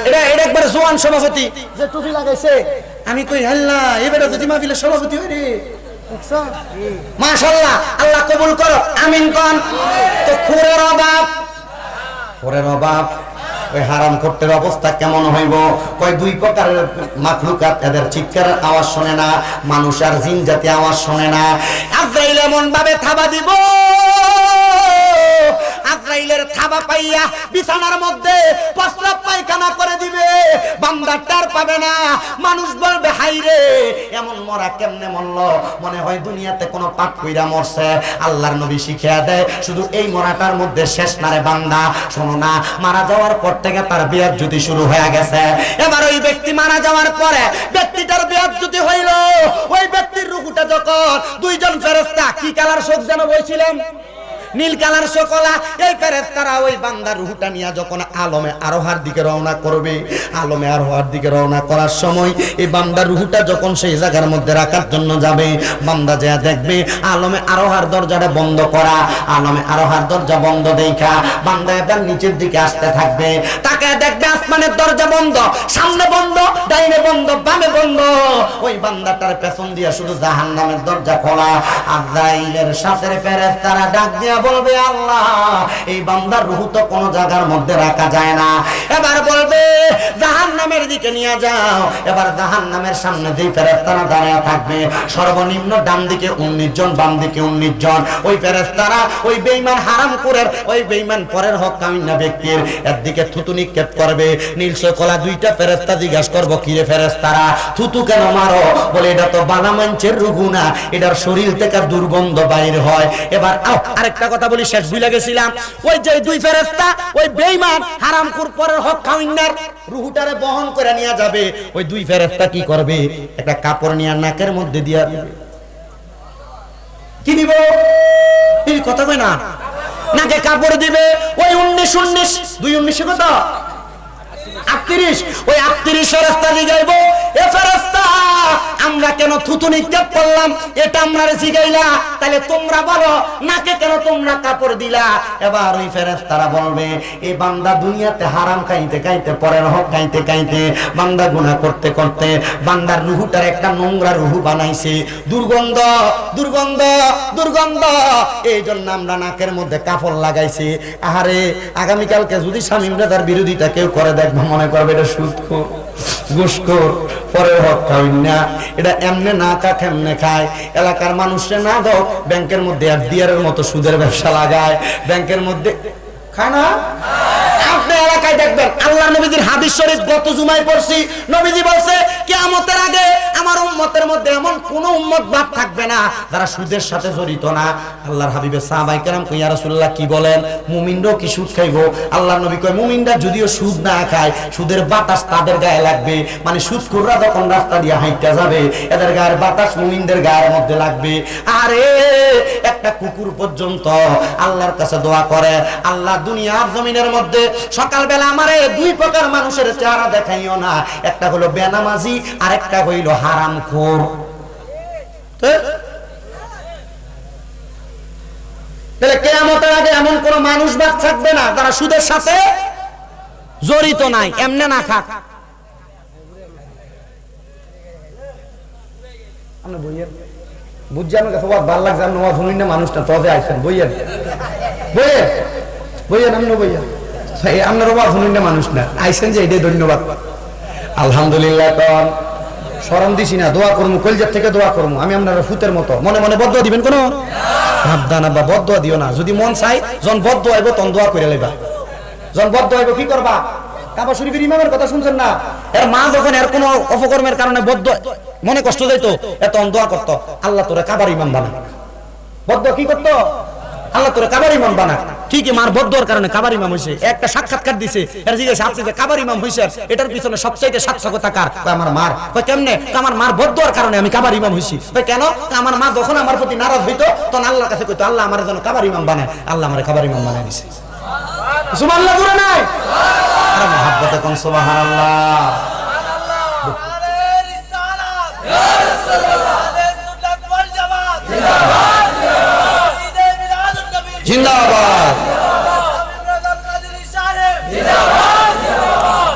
এটা একবার জোয়ান সভাপতি যে টুপি লাগাইছে। আমি কই, আল্লাহ এবারে যদি মাহফিলের সভাপতি হই রে, মাশাআল্লাহ, আল্লাহ কবুল করো, আমিন কোন। তো খুরের অভাব, খুরের অভাব। ওই হারাম খোরদের অবস্থা কেমন হইব? কই, 2 প্রকারের মাখলুকাত, এদের চিৎকারের আওয়াজ শোনে না, মানুষ আর জিন জাতি আওয়াজ শোনে না। আজরাইল এমন ভাবে থাবা দিব, আজরাইলের থাবা পাইয়া বিছানার মধ্যে প্রস্রাব পায়খানা করে দিবে, বান্দা টের পাবে না। মানুষ বলবে, হাই রে, এমন মরা কেমনে মরলো? মনে হয় দুনিয়াতে কোনো পাপ কইরা মরছে। আল্লাহর নবী শিখিয়ে দেয়, শুধু এই মরাটার মধ্যে শেষ না রে বান্দা। শোনো না, মারা যাওয়ার পর থেকে তার বিয়াজ্জুতি শুরু হয়ে গেছে। এবার ওই ব্যক্তি মারা যাওয়ার পরে ব্যক্তিটার বিয়াজ্জুতি হইল। ওই ব্যক্তির রূহটা যখন 2 জন ফেরেশতা, কি কালার শোক যেন বলছিলেন, নীল কালার সকলা, এই ফেরেশতারা ওই বান্দার রূহটা নিয়ে যখন আলমে আরোহার দিকে রওনা করবে, আলমে আরোহার দিকে রওনা করার সময় এই বান্দার রূহটা যখন সেই জায়গার মধ্যে রাখার জন্য যাবে, বান্দা যা দেখবে আলমে আরোহার দরজাটা বন্ধ করা। আলমে আরোহার দরজা বন্ধ দেখা বান্দা এবার নিচের দিকে আসতে থাকবে। তাকে দেখবে আসমানের দরজা বন্ধ, সামনে বন্ধ, ডাইনে বন্ধ, বামে বন্ধ, ওই বান্দাটার পেছন দিয়া শুধু জাহান্নামের দরজা খোলা। আযরাইলের সাথে ফেরেশতারা ডাক দিয়া বলবে, আল্লাহ এই বান্দার রূহ তো কোনো জায়গার মধ্যে রাখা যায় না। এবার বলবে জাহান্নামের দিকে নিয়ে যাও। এবার জাহান্নামের সামনে যেই ফেরেশতারা দাঁড়িয়ে থাকবে, সর্বনিম্ন ডান দিকে 19 জন, বাম দিকে 19 জন, ওই ফেরেশতারা ওই বেঈমান হারামখোরের, ওই বেঈমান পরের হক কামিনা ব্যক্তির একদিকে থুতু নিক্ষেপ করবে। নীলসে কলা দুইটা ফেরেশতা জিজ্ঞাসা করবো, কি রে ফেরেশতারা থুতু কেন মারো? বলে এটা তো বানা মানুষের রূহ না, এটার শরীর থেকে দুর্গন্ধ বাইর হয়। এবার আরেকটা কথা বলি, শেষ ভুলে গেছিলাম। ওই যে দুই ফেরেশতা ওই বেঈমান হারামখোর পরের হক কামিনার রূহটারে বহন করে নিয়ে যাবে। ওই দুই ফেরেশতা কি করবে? একটা কাপড় নিয়ে নাকের মধ্যে দিয়া দিবে। কি দিব? এই কথা কই না, নাকে কাপড় দিবে। ওই 19 2 19 কত 38, ওই 38 ফেরেশতা জিগাইব, এ ফেরেশতা আমরা কেন থুতু নিক্ষেপ করলাম এটা আমরা জিগাইলা, তাহলে তোমরা বলো নাকে কেন তোমরা কাপড় দিলা? এবার ওই ফেরেশতারা বলবে, এই বান্দা দুনিয়াতে হারাম খাইতে খাইতে, পরের হক খাইতে খাইতে, বান্দা গুনাহ করতে করতে বান্দার রূহটার একটা নোংরা রূহ বানাইছে, দুর্গন্ধ দুর্গন্ধ দুর্গন্ধ, এই জন্য আমরা নাকের মধ্যে কাপড় লাগাইছি। আহারে আগামীকালকে যদি শামীম রাজার বিরোধিতা কেউ করে দেখবো, মনে করবে এটা সুদখোর, ঘুষখোর, পরের হক খাই না, এটা এমনে না কাক এমনে খায়। এলাকার মানুষে না দাও, ব্যাংকের মধ্যে এফডিআর এর মতো সুদের ব্যবসা লাগায়, ব্যাংকের মধ্যে খায় না। আপনি এলাকায় দেখবেন, আল্লাহর নবীজির হাদিস শরীফ গত জুমায় পড়ছি, নবীজি বলছে কিয়ামতের আগে আমার উম্মতের মধ্যে এমন কোন উম্মত বাদ থাকবে না যারা সুদের সাথে জড়িত না। আল্লাহর হাবিবের সাহাবায়ে কেরাম কই, ইয়া রাসূলুল্লাহ কি বলেন, মুমিনরাও কি সুদ খাইবো? আল্লাহর নবী কয়, মুমিনরা যদিও সুদ না খায়, সুদের বাতাস তাদের গায়ে লাগবে। মানে সুদখোররা যখন রাস্তা দিয়ে হাঁইটা যাবে, এদের গায়ের বাতাস মুমিনদের গায়ের মধ্যে লাগবে। আরে একটা কুকুর পর্যন্ত আল্লাহর কাছে দোয়া করে, আল্লাহ দুনিয়ার জমিনের মধ্যে সকালবেলা আমারে দুই প্রকার মানুষের চেহারা দেখাইও না, একটা হলো বেনামাজি আর একটা হইল হারামখোর। তাহলে কিয়ামতের আগে এমন কোন মানুষ বাদ থাকবে না যারা সুদের সাথে জড়িত নাই, এমনে না খাক। আমরা বইয়ের বুঝছি, আমার কাছে ভালো লাগছে, আপনি শুনুন না, মানুষটা তবে আইসেন বইয়ের বইয়ের বইয়ের আপনি বইয়ের আপনার ওয়া শুনুন না, মানুষ না আইসেন যে এটাই ধন্যবাদ। আলহামদুলিল্লাহ। কোন শরম দিছি না, দোয়া করবো, কলজার থেকে দোয়া করবো। আমি আপনার ফুতের মতো মনে মনে বদদোয়া দিবেন কোন সাবধান, বা বদদোয়া দিও না। যদি মন চাই যখন বদদোয়া আইব তখন দোয়া করে লইবা। যখন বদদোয়া আইব কি করবা? কাবা শরীফের ইমামের কথা শুনছেন না? এর মা যখন এর কোন অপকর্মের কারণে বদদোয়া মনে কষ্ট যাইতো, এত দোয়া করতো, আল্লাহ তোরে কাবার ইমাম বানা। বদদোয়া কি করতো? আল্লাহ তোরে কাবার ইমাম বানা। ঠিকই মার বদদোয়ার কারণে কাবার ইমাম হইছে। একটা সাক্ষাৎকার দিছে, এর জিজ্ঞেস আপনি যে কাবার ইমাম হইছে, এটার পিছনে সবচাইতে সার্থকতা কার? আমার মার। কয় কেমনে? আমার মার বদদোয়ার কারণে আমি কাবার ইমাম হইছি। কয় কেন? আমার মা যখন আমার প্রতি নারাজ হইতো তখন আল্লাহর কাছে কইতো, আল্লাহ আমার যেন কাবার ইমাম বানায়। আল্লাহ আমারে কাবার ইমাম বানায় দিছে। সুবহানাল্লাহ বলে নাই? আরে মহব্বতে কোন সুবহানাল্লাহ। জিন্দাবাদ।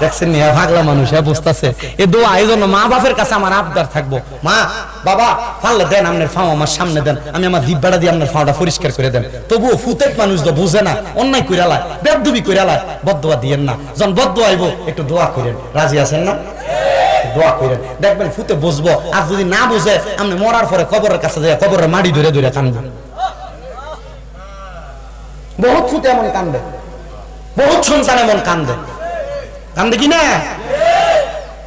দেখছেন নিয়া ভাগলা মানুষ বুঝতেছে এ দোয়া। এই জন্য মা বাপের কাছে আমার আবদার থাকবো, মা বাবা পারলে দেন আপনার ফাও আমার সামনে দেন, আমি আমার জিহ্বাটা দিয়ে আপনার ফাওটা পরিষ্কার করে দেন। তবুও ফুতেক মানুষ তো বুঝে না, অন্যায় কইরা লাই, বেদবি কইরা লাই, বদদোয়া দিয়েন না। যখন বদদোয়া আইব একটু দোয়া করেন, রাজি আছেন না? দোয়া করেন, দেখবেন ফুতে বুঝবো। আর যদি না বুঝে আপনি মরার পরে কবরের কাছে যায় কবরের মাটি ধরে ধরে কানবেন। বহুত ফুতে এমন কান্দে, বহুত সন্তান এমন কান্দে, কান্দে কি না?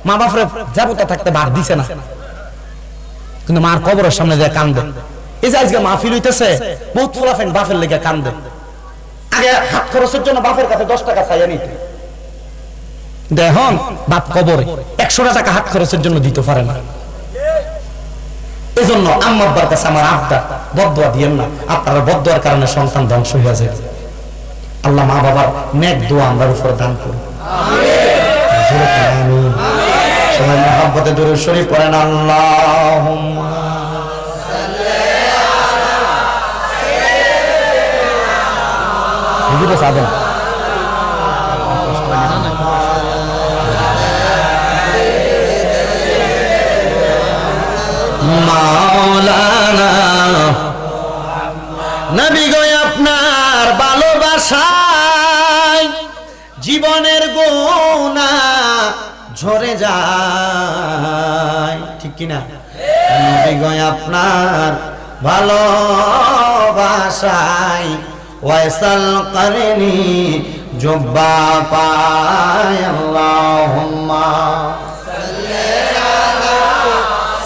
মা বাপরে যাবতা থাকতে বার দিছে না, কিন্তু মার কবরের সামনে যায় কান্দে। এই যে আজকে মাহফিল হইতেছে, বহুত ফুলাফেন বাপের লেগে কান্দে। আগে হাত খরচের জন্য বাপের কাছে 10 টাকা চাইয়া নিত, দেখুন বাপ কবরে 100 টাকা হাত খরচের জন্য দিতে পারে না। এই জন্য আম্মা আব্বার কাছে আমার আবদার, বদদোয়া দিয়েন না। আপনারা বদদোয়ার কারণে সন্তান ধ্বংস হয়ে যায়। আল্লাহ মা বাবার নেক দোয়া আমরা উপর দান করুন। আমিন। সবাই মহব্বতে দুরূদ শরীফ পড়েন। আল্লাহুম্মা সাল্লি আলা হুজুর সাহেব মাওলানা নবী গো আপনার ভালোবাসায় জীবনের গোনা ঝরে যায়, ঠিক কিনা? নবী গো আপনার ভালোবাসায় ওয়াইসাল করনি জুব্বা পায়। আল্লাহুম্মা সাল্লি আলা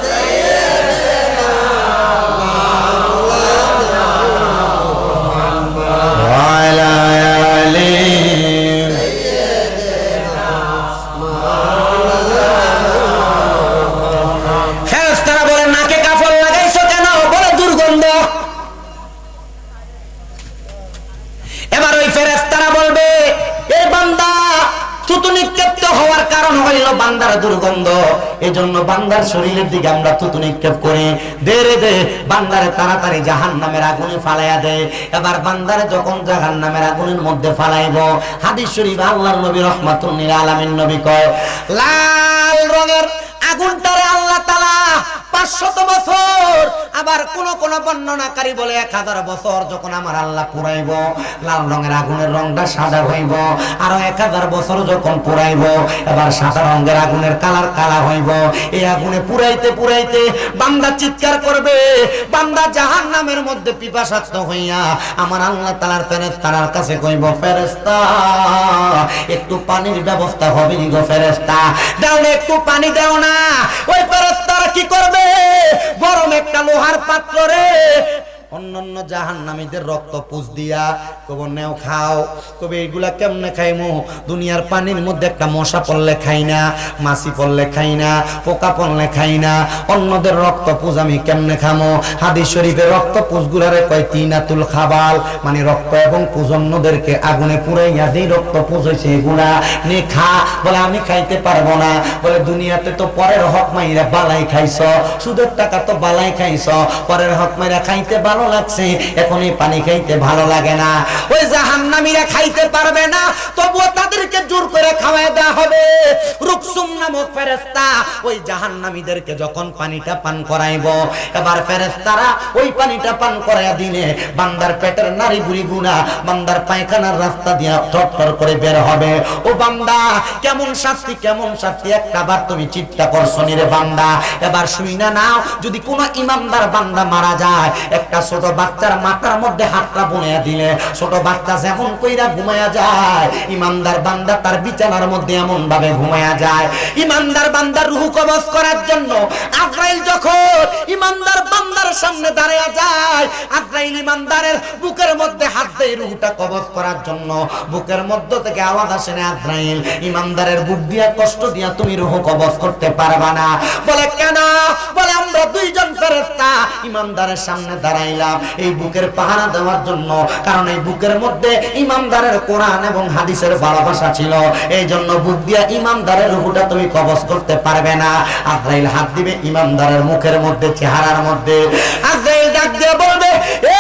সাইয়্যিদিনা মাওলানা মুহাম্মদ ওয়া আলা আলি সাইয়্যিদিনা মাওলানা। ফেরেশতারা বলে নাকে কাফন লাগাইছো কেন? বলে দুর্গন্ধ। এবার ওই ফেরেশতারা বলবে এই বান্দা থুতু নিক্ষেপ হওয়ার কারণ হইল বান্দার দুর্গন্ধ, এজন্য বান্দার শরীরের দিকে আমরা থুতু নিক্ষেপ করি। দে রে দে, বান্দারে তাড়াতাড়ি জাহান্নামের আগুনে ফালাইয়া দে। এবার বান্দারে যখন জাহান্নামের আগুনের মধ্যে ফালাইব, হাদিস শরীফ আল্লাহর নবী রাহমাতুল লিল আলামিন নবী কয়, লাল রঙের আগুনটারে আল্লাহ তাআলা 500 বছর, আবার কোন কোন বর্ণনাকারী বলে 1000 বছর যখন আমার আল্লাহ পুরাইব, লাল রঙের আগুনের রংটা সাদা হইব। আর 1000 বছর যখন পুরাইব, এবার সাদা রঙের আগুনের কালার কালা হইব। এই আগুনে পুরাইতে পুরাইতে বান্দা চিৎকার করবে, বান্দা জাহান্নামের মধ্যে পিপাসার্ত হইয়া আমার আল্লাহ তাআলার ফেরেশতার কাছে কইব, ফেরেশতা একটু পানির ব্যবস্থা হবে নি গো ফেরেশতা, দাও না একটু পানি দাও না। ওই ফেরেশতারা কি করবে? গরম একটা লোহার পাত্র রে অন্যান্য জাহান্নামীদের রক্ত পুষ দিয়া কব নেও খাও। কবে এগুলা কেমনে খাইমু? দুনিয়ার পানির মধ্যে একটা মশা পড়লে খাই না, মাছি পড়লে খাই না, পোকা পড়লে খাই না, অন্যদের রক্ত পুষ আমি কেমনে খামো? হাদিস শরীফে রক্ত পুষ গুলারে কয় তিনাতুল খাবাল, মানে রক্ত এবং পুষ অন্যদেরকে আগুনে পুড়াইয়া যেই রক্ত পুষ হয়েছে এগুলা নে খা। বলে আমি খাইতে পারবো না। বলে দুনিয়াতে তো পরের হক মাইরা বালাই খাইছ, সুদের টাকা তো বালাই খাইছ, পরের হক মাইরা খাইতে ভালো লাগছে, এখন এই পানি খাইতে ভালো লাগে না। ওই জাহান্নামীরা খাইতে পারবে না, তবুও তাদেরকে জোর করে খাওয়ায় দেওয়া হবে। রুকসুম নামক ফেরেশতা ওই জাহান্নামীদেরকে যখন পানিটা পান করাইব, এবার ফেরেশতারা ওই পানিটা পান করায়া দিলে বান্দার পেটের নাড়ি বুড়ি গুনা বান্দার পায়খানার রাস্তা দিয়ে টটটর করে বের হবে। ও বান্দা কেমন শাস্তি, কেমন শাস্তি একটা বার তুমি চিন্তা করছো নি রে বান্দা? এবার শুই না নাও, যদি কোনো ইমানদার বান্দা মারা যায়, একটা ছোট বাচ্চার মাথার মধ্যে হাতটা বুলাইয়া দিলে ছোট বাচ্চা যেমন কইরা ঘুমায়া যায়, ইমানদার বান্দা তার বিছানার মধ্যে এমন ভাবে ঘুমায়া যায়। ইমানদার বান্দার রূহ কবজ করার জন্য আজরাইল যখন ইমানদার বান্দার সামনে দাঁড়ায়া যায়, আজরাইল ইমানদারের বুকের মধ্যে হাত দেয় রূহটা কবজ করার জন্য। বুকের মধ্য থেকে আওয়াজ আসে না, আজরাইল ইমানদারের বুক দিয়া কষ্ট দিয়া তুমি রূহ কবজ করতে পারবা না। বলে কেন? বলে আমরা দুইজন ফেরেশতা ইমানদারের সামনে দাঁড়াইলাম এই বুকের পাহারা দেওয়ার জন্য, কারণ এই বুকের মধ্যে ইমানদারের কোরআন এবং হাদিসের ভালোবাসা ছিল, এই জন্য বুক দিয়া ইমানদারের রূহটা তুমি কবজ করতে পারবে না। আজরাইল হাত দিবে ইমানদারের মুখের মধ্যে, চেহারার মধ্যে। আজরাইল ডাক দিয়ে বলবে, এ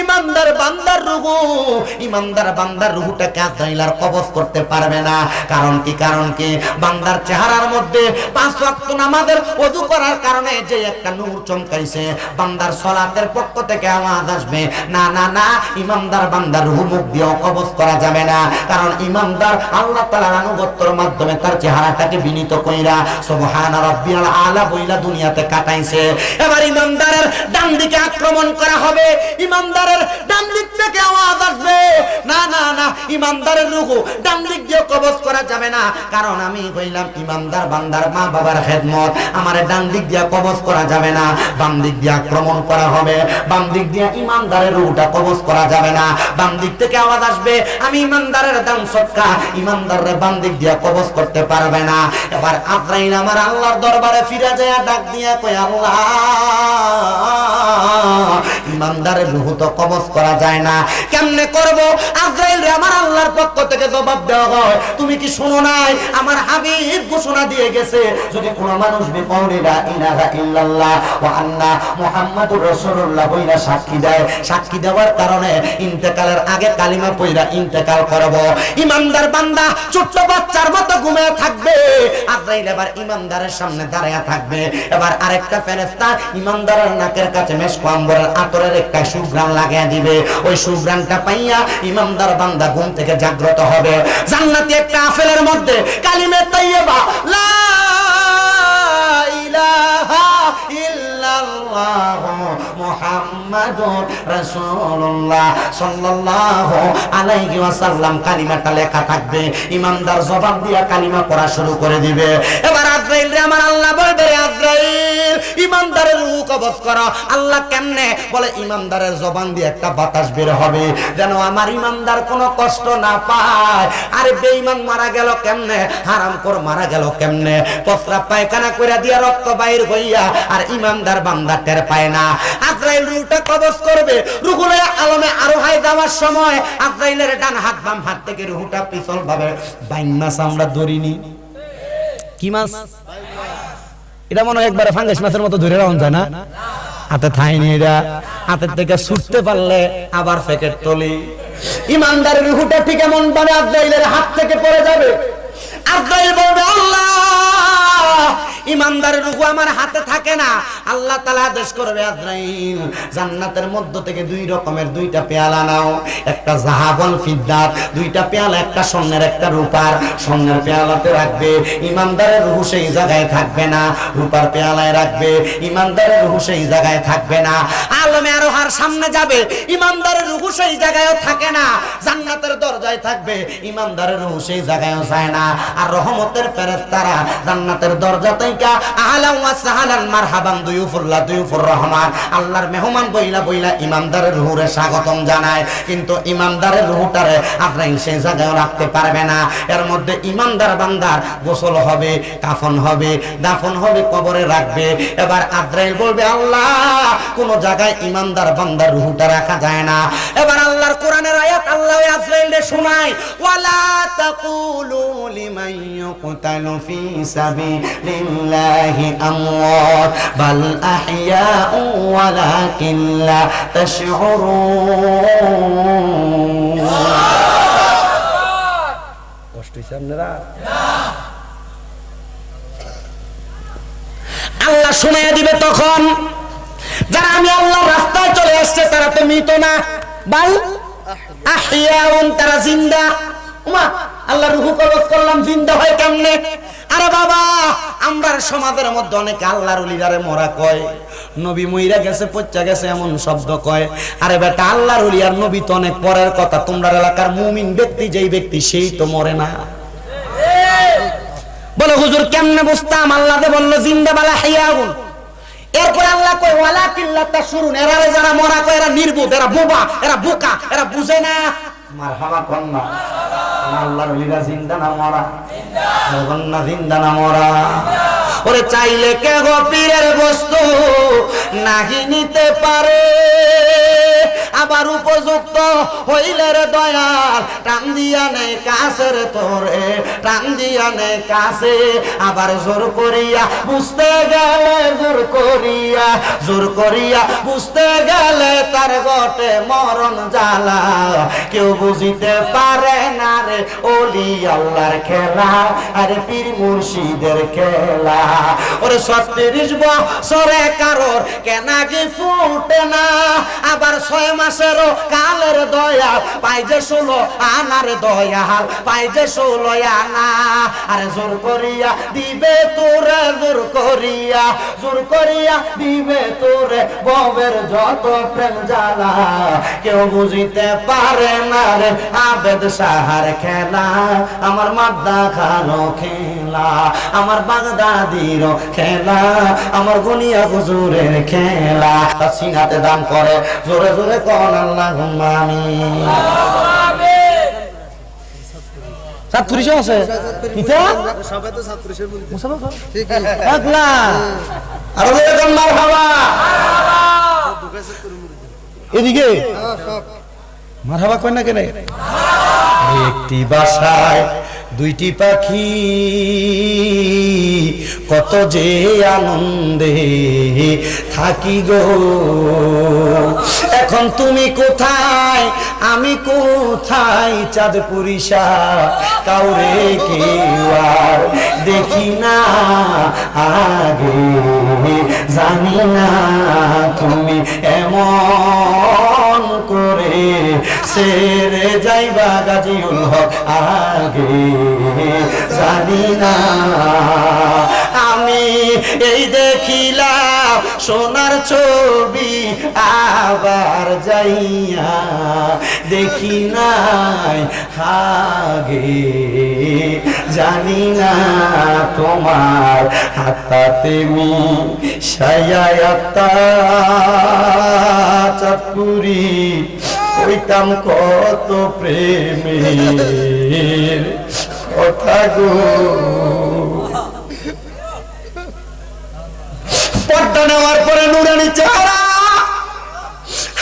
ইমানদার বান্দার রূহ, ইমানদার বান্দার রূহটাকে আজরাইল আর কবজ করতে পারবে না। কারণ কি? কারণ কি? বান্দার চেহারার মধ্যে 5 ওয়াক্ত নামাজের ওযু করার কারণে যে একটা নূর চমকাইছে, বান্দার সালাতের পক্ষ থেকে আওয়াজ আসবে, না না না, ইমানদার বান্দার রূহ মুখ দিয়ে কবজ করা যাবে না। কারণ ইমানদার আল্লাহ তাআলার আনুগত্যের মাধ্যমে তার চেহারাটাকে বিনীত কইরা সুবহান রাব্বিয়াল আলা বইলা দুনিয়াতে কাটাইছে। এবার ইমানদারের ডান দিকে আক্রমণ করা হবে, ইমানদারের ডান দিক থেকে আওয়াজ আসবে, না না না, ইমানদারের রূহ ডান দিক দিয়ে কবজ করা যাবে না। কারণ আমি কইলাম ইমানদার বান্দার মা বাবার খেদমত, আমার ডান দিক দিয়ে কবজ করা যাবে না, বাম দিক দিয়ে আক্রমণ করা হবে। বাম দিক দিয়ে ইমানদারের রূহটা কবজ করা যাবে না। বাম দিক থেকে আওয়াজ আসবে, আমি ইমানদারের দান সদকা, ইমানদারের বাম দিক দিয়ে কবজ করতে পারবে না। এবার আজরাইল আমার আল্লাহর দরবারে ফিরে যায়, ডাক দিয়া কই, আল্লাহ ইমানদারের রূহ তো কবজ করা যায় না। কেমনে করব? আজরাইল রে আমার আল্লাহর পক্ষ থেকে জবাব দেওয়া হয়, তুমি কি শুনো নাই আমার হাবিব ঘোষণা দিয়ে গেছে, যদি কোনো মানুষ বিকৌলি লা ইলাহা ইল্লাল্লাহ ওয়া আন্না মুহাম্মাদুর রাসূলুল্লাহ বইলা সাক্ষী দেয়, সাক্ষী দেওয়ার কারণে ইন্তেকালের আগে কালিমা পড়া ইন্তেকাল করব। ইমানদার বান্দা ছোট্ট বাচ্চার মতো ঘুমিয়ে থাকবে, আজরাইল এবার ইমানদারের সামনে দাঁড়ায়া থাকবে। এবার আরেকটা ফেরেশতা ইমানদারের নাকের কাছে মেশক আম্বরের আতরের একটা সুঘ্রাণ লাগিয়ে দিবে। ওই সুঘ্রাণটা পাইয়া ইমানদার বান্দা ঘুম থেকে জাগ্রত হবে। জান্নাতি একটা আপেলের মধ্যে কালিমে তাইয়্যিবা লা ইলাহা ইল্লাল্লাহ মুহাম্মাদুর রাসূলুল্লাহ সাল্লাল্লাহু আলাইহি ওয়াসাল্লাম কালিমাটা লেখা থাকবে। ইমানদার জবান দিয়া কালিমা পড়া শুরু করে দিবে। এবার আজরাইল রে আমার আল্লাহ বলবে, আজরাইল ইমানদারের রূহ কবজ করো। আল্লাহ কেমনে? বলে ইমানদারের জবান দিয়ে একটা বাতাস বের হবে যেন আমার ইমানদার কোনো কষ্ট না পায়। আরে বেঈমান মারা গেল কেমনে? হারামখোর মারা গেল কেমনে? প্রস্রাব পায়খানা কইরা দিয়া রক্ত বাইর হইয়া, আর ইমানদার বান্দা টের পায় না। আজরাইল রূহটা কবজ করবে। রূহুল আলমে আরোহায় যাওয়ার সময় আজরাইলের ডান হাত বাম হাত থেকে রূহটা পিছল ভাবে বাইন মাছ আমরা ধরিনি। কি মাছ? এটা মনে হয় একবারে ফাঙ্গাস মাছের মতো ধরে রাখুন যায় না, হাতে থাইনি। এটা হাতের থেকে ছুটতে পারলে আবার প্যাকেট তলি। ইমানদারের রূহটা ঠিক এমন ভাবে আজরাইলের হাত থেকে পড়ে যাবে। আজরাইল বলবে, আল্লাহ ইমানদারের রূহ আমার হাতে থাকে না। আল্লাহ তাআলা আদেশ করবে, আজরাইল জান্নাতের মধ্য থেকে দুই রকমের দুইটা পেয়ালা নাও, একটা যাহাবুল ফিদ্দাত, দুইটা পেয়ালা, একটা স্বর্ণের একটা রূপার। স্বর্ণের পেয়ালাতে রাখবে, ইমানদারের রূহ সেই জায়গায় থাকবে না। রূপার পেয়ালায় রাখবে, ইমানদারের রূহ সেই জায়গায় থাকবে না। আলমে আরোহার সামনে যাবে, ইমানদারের রূহ সেই জায়গায়ও থাকে না। জান্নাতের দরজায় থাকবে, ইমানদারের রূহ সেই জায়গায়ও যায় না। আর রহমতের ফেরেশতারা জান্নাতের দরজা থেকে আহলান ওয়া সাহলান মারহাবান দুয়ুফুল্লাহ দুয়ুফুর রহমান, আল্লাহর মেহমান বইলা বইলা ইমানদারের রূহে স্বাগতম জানায়। কিন্তু ইমানদারের রূহটারে আজরাইল সেই জায়গায় রাখতে পারবে না। এর মধ্যে ইমানদার বান্দার গোসল হবে, কাফন হবে, দাফন হবে, কবরে রাখবে। এবার আজরাইল বলবে, আল্লাহ কোন জায়গায় ইমানদার বান্দার রূহটা রাখা যায় না। এবার আল্লাহর কোরআনের আয়াত আল্লাহ আজরাইলকে শোনায়, ওয়ালা তাকুলু লিমান ইউকতালু ফি সাবিলিল্লাহি আমওয়াত বাল আহইয়াউ ওয়ালাকিন লা তাশউরুন। কষ্ট হইছে আপনারা? আল্লাহ শুনাইয়া দিবে তখন, যারা আমি আল্লাহর রাস্তায় চলে আসছে তারা তো মৃত না, বাল আহইয়াউন, তারা জিন্দা। ওমা আল্লাহ রূহ কবজ করলাম, জিন্দা হয় কেমনে? আরে বাবা, আমরার সমাজের মধ্যে অনেকে আল্লাহর ওলিরারে মরা কয়, নবী মইরা গেছে পচ্চা গেছে এমন শব্দ কয়। আরে বেটা, আল্লাহর ওলি আর নবী তো অনেক পরের কথা। তোমরা এলাকার মুমিন ব্যক্তি যেই ব্যক্তি সেই তো মরে না। বলে হুজুর কেমনে বুঝতাম? আল্লাহ বলল জিন্দা বালা হাইয়াউন। এরপর আল্লাহ কয় ওয়ালাকিন লা তাশউরুন, এরা যারা মরা কয় এরা নির্বোধ, এরা বোবা, এরা বোকা, এরা বুঝে না। মারহাবা কোন না? আল্লাহর ওলিরা জিন্দা না মরা? জিন্দা। জিন্দা না মরা? ওরে চাইলে কে গো পীরের বস্তু নাহি নিতে পারে, আবার উপযুক্ত হইলে রে দয়াল টান দিয়া নেই কাছের তোরে, টান দিয়া নেই কাছে। আবার জোর করিয়া বুঝতে গেলে, জোর করিয়া, জোর করিয়া বুঝতে গেলে তার গটে মরণ জ্বালা। কেউ বুঝিতে পারে না রে ওলি আল্লাহর খেলা, আরে পীর মুর্শিদের খেলা। ওরে ৩৬ বছরে কারোর কেনাকি ফুটে না, আবার ৬ মাসেরও কালের দয়াল পাই যে ১৬ আনার দয়াল, পাই যে ১৬ আনা। আরে জোর করিয়া দিবে তোরে, জোর করিয়া, জোর করিয়া দিবে তোরে ববের যত প্রেম জ্বালা। কেউ বুঝিতে পারে না রে আবেদ সাহার খেলা, আমার মাদ্দা খানো খেলা, আমার বাগদাদির খেলা, আমার গুনিয়া হুজুরের খেলা। সিনাতে দান করে জোরে জোরে কোন আল্লাহুম্মা আমিন। ছাত্রী আছে কিতা সবাই তো ছাত্রীর বলি মুসাফা ঠিক আছে। আরো জোরে কোন মারহাবা। এদিকে মারহাবা কয় না কেন? একটি বাসায় দুইটি পাখি কত যে আনন্দে থাকি গো। এখন তুমি কোথায় আমি কোথায়, চাঁদপুরিশা কাউরে কেউ আর দেখি না আগে, জানি না তুমি এমন করে ছেড়ে যাইবা গাজীউল হক আগে, জানি না। আমি এই দেখিলাম সোনার ছবি আবার যাইয়া দেখি নাই আগে, জানি না তোমার হাতাতে মি সায়াতা চাঁদপুরি কইতাম কত প্রেমের কথা গো। পর্দা নেওয়ার পরে নুরানি চেহারা,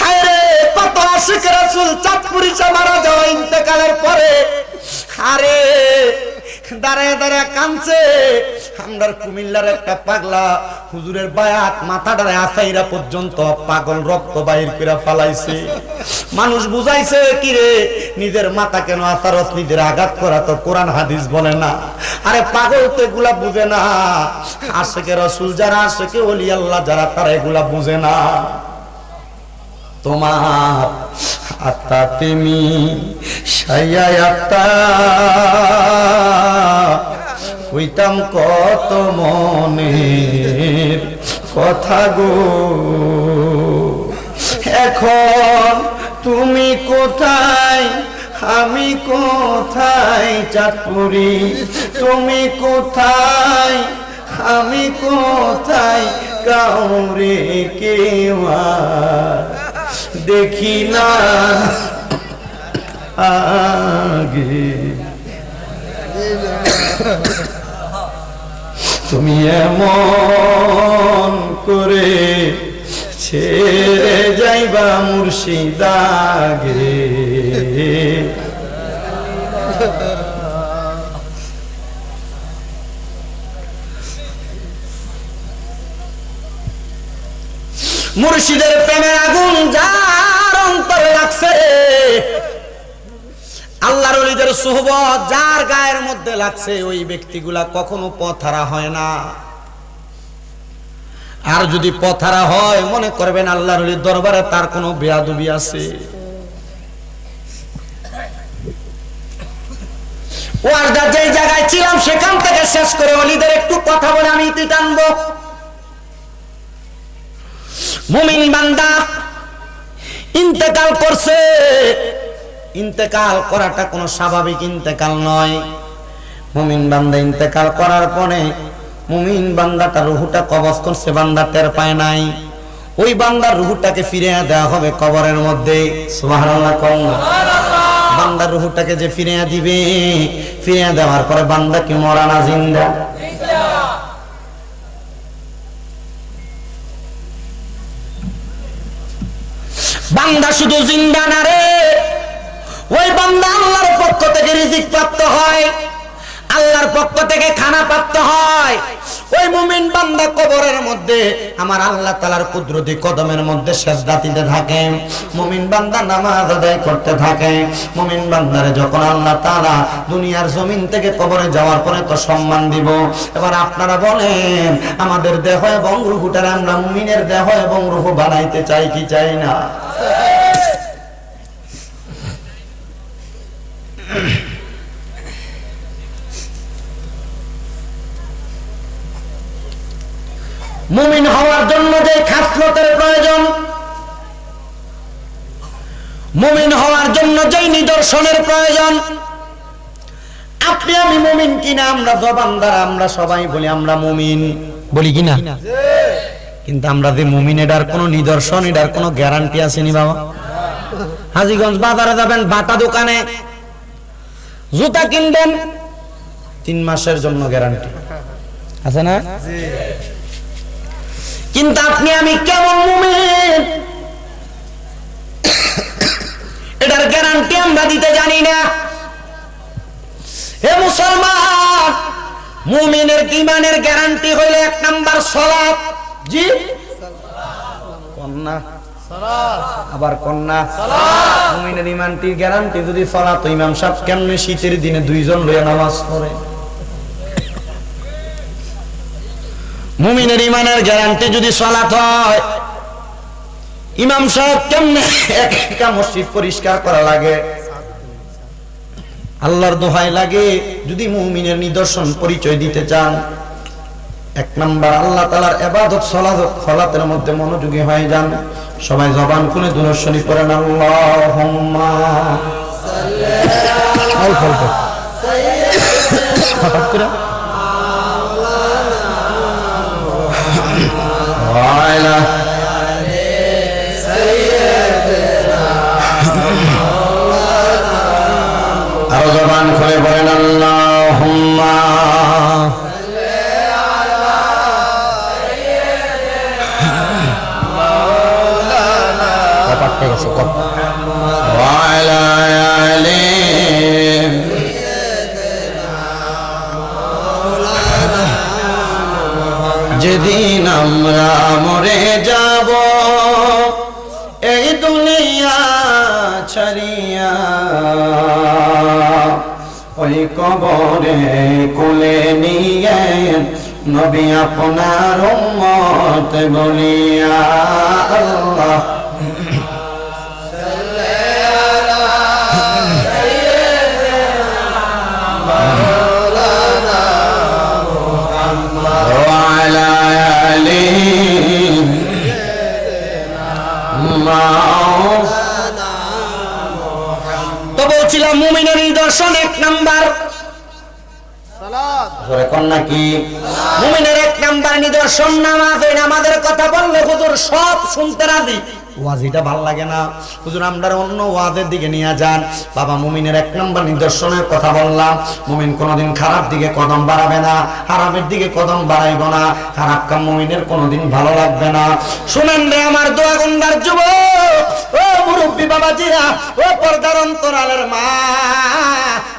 হায় রে কত আশিক রাসূল চাঁদপুরিশা মারা যাওয়া ইন্তেকালের পরে আরে দাঁড়ায় দাঁড়ায় কাঁদছে। আমরার কুমিল্লার একটা পাগলা হুজুরের বায়াত মাথাটারে আসাইরা পর্যন্ত পাগল রক্ত বাইর করে ফালাইছে। মানুষ বুঝাইছে কি রে নিজের মাথা কেন আসারস, নিজের আঘাত করা তো কোরআন হাদিস বলে না। আরে পাগল তো এগুলা বুঝে না, আশেকে রাসূল যারা, আশেকে ওলি আল্লাহ যারা, তারা এগুলা বুঝে না। তোমার আত্মা তুমি সায়াতা হইতাম কত মনের কথা গো। এখন তুমি কোথায় আমি কোথায়, চাঁদপুরি তুমি কোথায় আমি কোথায়, কাউরে কেউ আর দেখি না আগে, তুমি এমন করে ছেড়ে যাইবা মুর্শিদাগে, মুর্শিদের প্রেমের আগুন যার অন্তরে লাগছে, আল্লাহর ওলিদের সুহবত যার গায়ের মধ্যে লাগছে, ওই ব্যক্তিগুলা কখনো পথহারা হয় না। আর যদি পথহারা হয় মনে করবেন আল্লাহর ওলির দরবারে তার কোনো বেয়াদবি আছে। ওয়াজটা যে জায়গায় ছিলাম সেখান থেকে শেষ করে ওলিদের একটু কথা বলে আমি ইতি টানবো। মুমিন বান্দা ইন্তেকাল করছে, ইন্তেকাল করাটা কোনো স্বাভাবিক ইন্তেকাল নয়। মুমিন বান্দা ইন্তেকাল করার পরে মুমিন বান্দাটা রুহটা কবজ করছে, বান্দা টের পায় নাই। ওই বান্দার রুহটাকে ফিরিয়ে দেওয়া হবে কবরের মধ্যে। সুবহানাল্লাহ কোন বান্দার রুহটাকে যে ফিরিয়ে দিবে, ফিরিয়ে দেওয়ার পরে বান্দা কি মরা না জিন্দা? বান্দা শুধু জিন্দা না রে, ওই বান্দা আল্লাহর পক্ষ থেকে রিজিক প্রাপ্ত হয়, আল্লাহর পক্ষ থেকে খানা প্রাপ্ত হয়। ওই মুমিন বান্দা কবরের মধ্যে আমার আল্লাহ তাআলার কুদরতি কদমের মধ্যে সিজদা দিতে থাকে, মুমিন বান্দা নামাজ আদায় করতে থাকে। মুমিন বান্দারে যখন আল্লাহ তাআলা দুনিয়ার জমিন থেকে কবরে যাওয়ার পরে তো সম্মান দিব। এবার আপনারা বলেন আমাদের দেহ এবং রূহটারে আমরা মুমিনের দেহ এবং রূহ বানাইতে চাই কি চাই না? মুমিন হওয়ার জন্য যে খাসলতের প্রয়োজন, মুমিন হওয়ার জন্য যে নিদর্শনের প্রয়োজন, আপনি আমি মুমিন কিনা আমরা জবান দ্বারা আমরা সবাই বলি আমরা মুমিন, বলি কিনা? কিন্তু আমরা যে মুমিন এটার কোনো নিদর্শন, এটার কোনো গ্যারান্টি আসেনি বাবা। হাজীগঞ্জ বাজারে যাবেন, বাটা দোকানে জুতা কিনবেন, 3 মাসের জন্য গ্যারান্টি আছে না? কিন্তু আপনি আমি কেমন মুমিন? এটার গ্যারান্টি আমরা দিতে জানি না। হে মুসলমান, মুমিনের ঈমানের গ্যারান্টি হইল 1 নাম্বার সালাত। জি কন্যা সালাত, আবার কন্যা সালাত। মুমিনের ঈমানটির গ্যারান্টি যদি সালাত, ইমাম সাহেব কেমনে শীতের দিনে 2 জন লইয়া নামাজ পড়ে? মুমিনের ঈমানের গ্যারান্টি যদি সালাত হয়, ইমাম সাহেব কেমনে একা মসজিদ পরিষ্কার করা লাগে? আল্লাহর দোহাই লাগে, যদি মুমিনের নিদর্শন পরিচয় দিতে চান, 1 নাম্বার আল্লাহ তাআলার ইবাদত সালাতের মধ্যে মনোযোগী হয়ে যান। সবাই জবান খুলে দুরূদ শরীফ পড়েন, আল্লাহুম্মা সাল্লি আলা আরো জবান খুলে বলেন, আল্লাহুম্মা ওয়ালা আলি যেদিন আমরা মরে যাব এই দুনিয়া ছাড়িয়া, ওই কবরে কোলে নিয়ে নবী আপনার উম্মত বলিয়া, আল্লাহ তো বলছিলাম মুমিনের নিদর্শন 1 নাম্বার সালাত। জোরে কোন নাকি? মুমিনের 1 নাম্বার নিদর্শন নামাজ। এই নামাজের কথা বললে হুজুর সব শুনতে রাজি, ওয়াজিটা ভাল লাগে না হুজুর, আমরা অন্য ওয়াজের দিকে নিয়ে যান। বাবা, মুমিনের 1 নাম্বার নিদর্শনের কথা বললাম, মুমিন কোনোদিন খারাপ দিকে কদম বাড়াবে না, হারামের দিকে কদম বাড়াইব না, খারাপ কাম মুমিনের কোনোদিন ভালো লাগবে না। শুনেন রে আমার দোয়া গন্ডার যুবক, ও মুরব্বী বাবাজিরা, ও পর্দার অন্তরালের মা,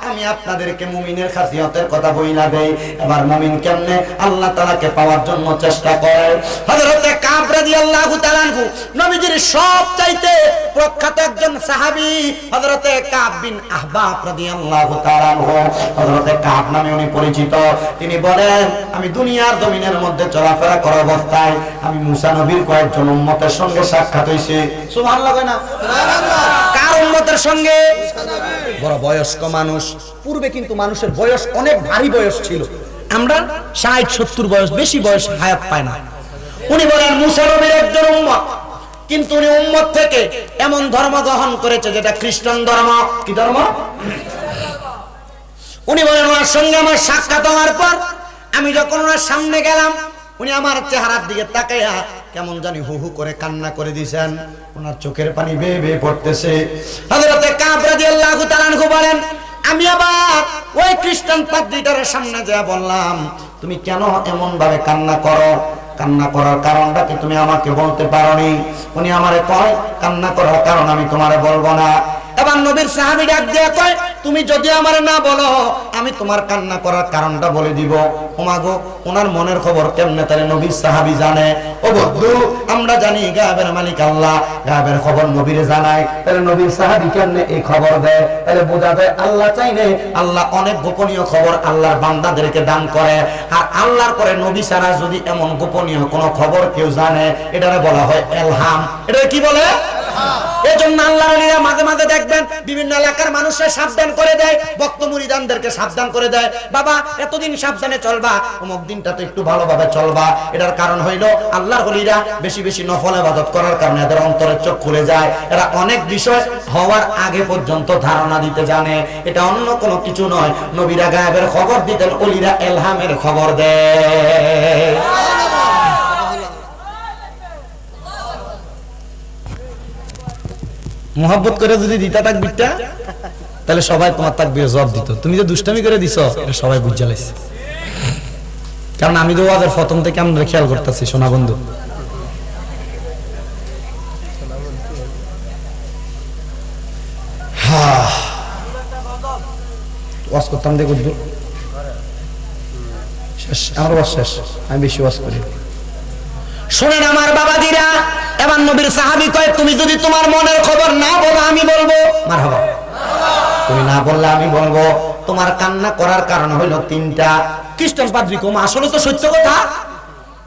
আমি আপনাদেরকে মুমিনের খাসিয়তের কথা বইলা দেই। এবার মুমিন কেমনে আল্লাহ তাআলাকে পাওয়ার জন্য চেষ্টা করে। হযরতে কাব রাদিয়াল্লাহু তাআলা আনহু নবীজির সব চাইতে প্রখ্যাত একজন সাহাবী, হযরতে কাব বিন আহবাব রাদিয়াল্লাহু তাআলা আনহু, হযরতে কাব নামে উনি পরিচিত। তিনি বলেন, আমি দুনিয়ার জমিনের মধ্যে চলাফেরা করা অবস্থায় আমি মুসা নবীর কয়েকজন উম্মতের সঙ্গে সাক্ষাৎ হইছে। সুবহানাল্লাহ কয় না? সুবহানাল্লাহ। কার উম্মতের সঙ্গে? বড় বয়স্ক মানুষ। পূর্বে কিন্তু মানুষের বয়স অনেক ভারী বয়স ছিল, আমরা 60-70 বয়স, বেশি বয়স হায়াত পায় না। উনি বলেন মুসা নবীর একজন উম্মত, কিন্তু উনি উম্মত থেকে এমন ধর্ম গ্রহণ করেছে যেটা খ্রিস্টান ধর্ম। কি ধর্ম? উনি বলেন ওনার সঙ্গে আমার সাক্ষাৎ হওয়ার পর আমি যখন ওনার সামনে গেলাম, উনি আমার চেহারার দিকে তাকাইয়া কেমন জানি হু হু করে কান্না করে দিয়েছেন, ওনার চোখের পানি বেয়ে বেয়ে পড়তেছে। হযরতে কাব রাদিয়াল্লাহু তাআলা আনহু বলেন, আমি আবার ওই খ্রিস্টান পাদ্রীটার সামনে যা বললাম, তুমি কেন এমন ভাবে কান্না করো? কান্না করার কারণটা কি তুমি আমাকে বলতে পারোনি? উনি আমারে কয়, কান্না করার কারণ আমি তোমারে বলবো না। এবার নবীর সাহাবী ডাক দিয়ে কয়, তুমি যদি আমারে না বলো আমি তোমার কান্না করার কারণটা বলে দিব। ওমাগো, ওনার মনের খবর কেমনে তাহলে নবীর সাহাবী জানে? ও বন্ধু, আমরা জানি গায়েবের মালিক আল্লাহ, গায়েবের খবর নবীরে জানায়, তাহলে নবীর সাহাবী কেমনে এই খবর দেয়? তাহলে বোঝা যায় আল্লাহ চাইলে আল্লাহ অনেক গোপনীয় খবর আল্লাহর বান্দাদেরকে দান করে। আর আল্লাহর পরে নবী ছাড়া যদি এমন গোপনীয় কোনো খবর কেউ জানে, এটারে বলা হয় ইলহাম। এটা কি বলে? এজন্য আল্লাহর ওলিরা মাঝে মাঝে দেখবেন বিভিন্ন এলাকার মানুষের সাবধান করে দেয়, ভক্ত মুরিদানদেরকে সাবধান করে দেয়, বাবা এতদিন সাবধানে চলবা, অমুক দিনটা তো একটু ভালোভাবে চলবা। এটার কারণ হইল আল্লাহর ওলিরা বেশি বেশি নফল ইবাদত করার কারণে এদের অন্তরের চোখ খুলে যায়, এরা অনেক বিষয় হওয়ার আগে পর্যন্ত ধারণা দিতে জানে। এটা অন্য কোনো কিছু নয়, নবীরা গায়েবের খবর দিতেন, ওলিরা ইলহামের খবর দেয়। মোহাব্বত করে যদি দিতা তাকবীরটা, তাহলে সবাই তোমার তাকবীর জবাব দিত। তুমি যে দুষ্টামি করে দিছো এটা সবাই বুঝা লাইছে, কারণ আমি তো ওয়াজের প্রথম থেকে আমরা খেয়াল করতেছি। সোনা বন্ধু, করতাম দেখো শেষ, আমার ওয়াজ শেষ, আমি বেশি ওয়াজ করি। শোনেন আমার বাবাজিরা, এবার নবীর সাহাবী কয় তুমি যদি তোমার মনের খবর না বলো আমি বলবো। মারহাবা। তুমি না বললে আমি বলবো। তোমার কান্না করার কারণ হইল তিনটা। খ্রিস্টান পাদ্রী কম, আসলে তো সত্য কথা।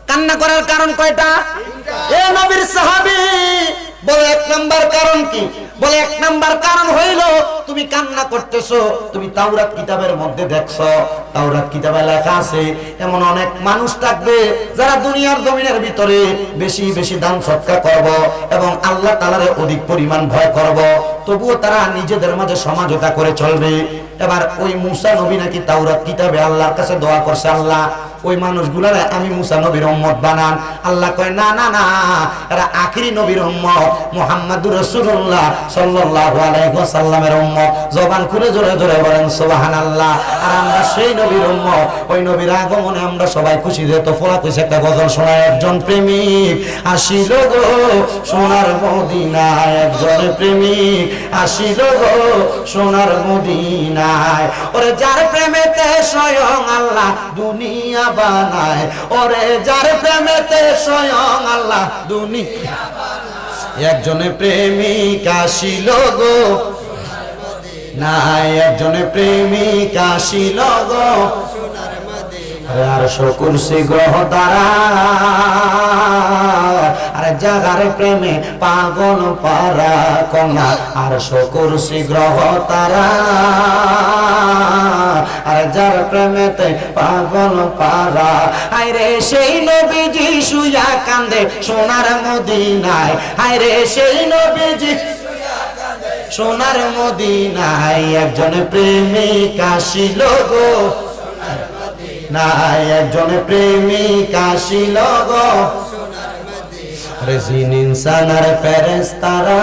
কান্না করার কারণ কয়টা? এ নবীর সাহাবী বলে এক নাম্বার কারণ কি? বলে এক নাম্বার কারণ হইল তুমি কান্না করতেছো, তুমি তাওরাত কিতাবের মধ্যে দেখছো, তাওরাত কিতাবে লেখা আছে এমন অনেক মানুষ থাকবে যারা দুনিয়ার জমিনের ভিতরে বেশি বেশি দান সদকা করব এবং আল্লাহ তাআলার অধিক পরিমাণ ভয় করব, তবুও তারা নিজেদের মাঝে সমাজতা করে চলবে। এবার ওই মুসা নবী নাকি তাওরাত কিতাবে আল্লাহর কাছে দোয়া করছে, আল্লাহ ওই মানুষগুলার আমি মুসা নবীর উম্মত বানান। আল্লাহ কয় না না না, এরা আখিরি নবীর উম্মত, মুহাম্মাদুর রাসূলুল্লাহ সাল্লাল্লাহু আলাইহি ওয়াসাল্লামের উম্মত। জবান খুলে জোরে জোরে বলেন সুবহানাল্লাহ। আর আমরা সেই নবীর উম্মত, ওই নবীর আগমনে আমরা সবাই খুশি। যেহেতু ফোলা কইছে একটা গজল শোনায়, একজন প্রেমিক আসিল গো সোনার মদিনায়, একজন প্রেমিক আসিল গো সোনার মদিনায়। ওরে যার প্রেমেতে স্বয়ং আল্লাহ দুনিয়া বানায়, ওরে যার প্রেমেতে স্বয়ং আল্লাহ দুনিয়া বানায়। একজনে প্রেমিক আসিল গো নাই, একজনে প্রেমিক আসিল গো আর কুরসি গ্রহ তারা, আর জাগার প্রেমে পাগল পারা কন্যা, আর কুরসি গ্রহ তারা, আর যার প্রেমেতে পাগল পারা। হায়রে সেই নবীজি শুয়া কান্দে সোনার মদিনায়, হায়রে সেই নবীজি সোনার মদিনায়। একজন প্রেমিক আসিল গো নাই, একজন প্রেমিক আসিল গো জিন ইনসান আর ফেরেশতারা,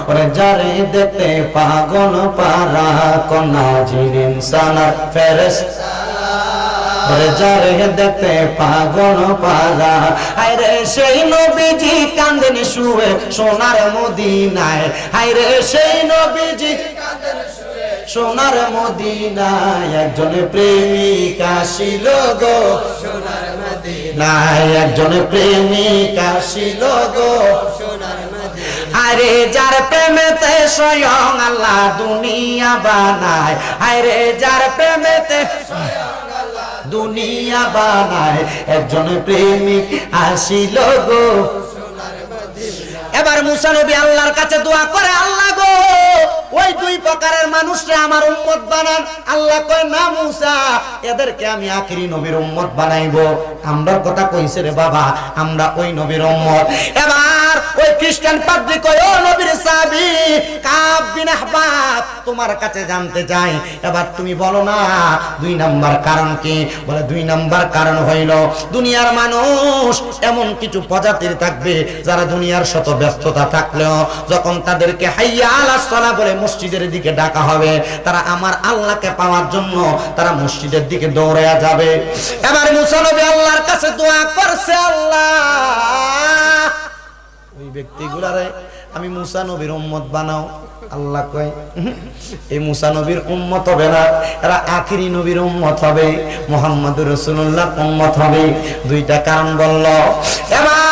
ওরে যারে দেখতে পাগল পারা কন্যা, জিন ইনসান আর ফেরেশতারা, ওরে যারে দেখতে পাগল পারা। হায়রে সেই নবীজি কান্দেন শুয়ে সোনার মদিনায়, হায়রে সেই নবীজি সোনার মদিনায়। একজন প্রেমিক আসিল গো সোনার মদিনায়, একজন প্রেমিক আসিল গো সোনার মদিনায়। আরে যার প্রেমেতে স্বয়ং আল্লাহ দুনিয়া বানায়, আরে যার প্রেমেতে দুনিয়া বানায়, একজন প্রেমিক আসিল গো। এবার মুসা নবী আল্লাহর কাছে দোয়া করে, আল্লাহ গো ওই দুই প্রকারের মানুষকে আমার উম্মত বানান। আল্লাহ কয় না মুসা, এদেরকে আমি আখিরি নবীর উম্মত বানাইবো। আমরার কথা কইছে রে বাবা, আমরা ওই নবীর উম্মত। এবার ওই খ্রিস্টান পাদ্রী কয়, ও নবীর সাহাবী কাব বিন আহবাব, তোমার কাছে জানতে চাই, এবার তুমি বলো না দুই নাম্বার কারণ কি? বলে দুই নাম্বার কারণ হইল দুনিয়ার মানুষ এমন কিছু প্রজাতির থাকবে যারা দুনিয়ার শত ব্যস্ততা থাকলেও যখন তাদেরকে হাইয়া আলাস সালাহ বলে মসজিদের দিকে ডাকা হবে, তারা আমার আল্লাহকে পাওয়ার জন্য তারা মসজিদের দিকে দৌড়ায়া যাবে। এবার মুসা নবী আল্লাহর কাছে দোয়া করছে, আল্লাহ ওই ব্যক্তিগুলারে আমি মুসা নবীর উম্মত বানাও। আল্লাহ কয় এই মুসা নবীর উম্মত হবে না, এরা আখিরি নবীর উম্মত হবে, মুহাম্মদুর রাসূলুল্লাহ উম্মত হবে। দুইটা কারণ বলল। এবার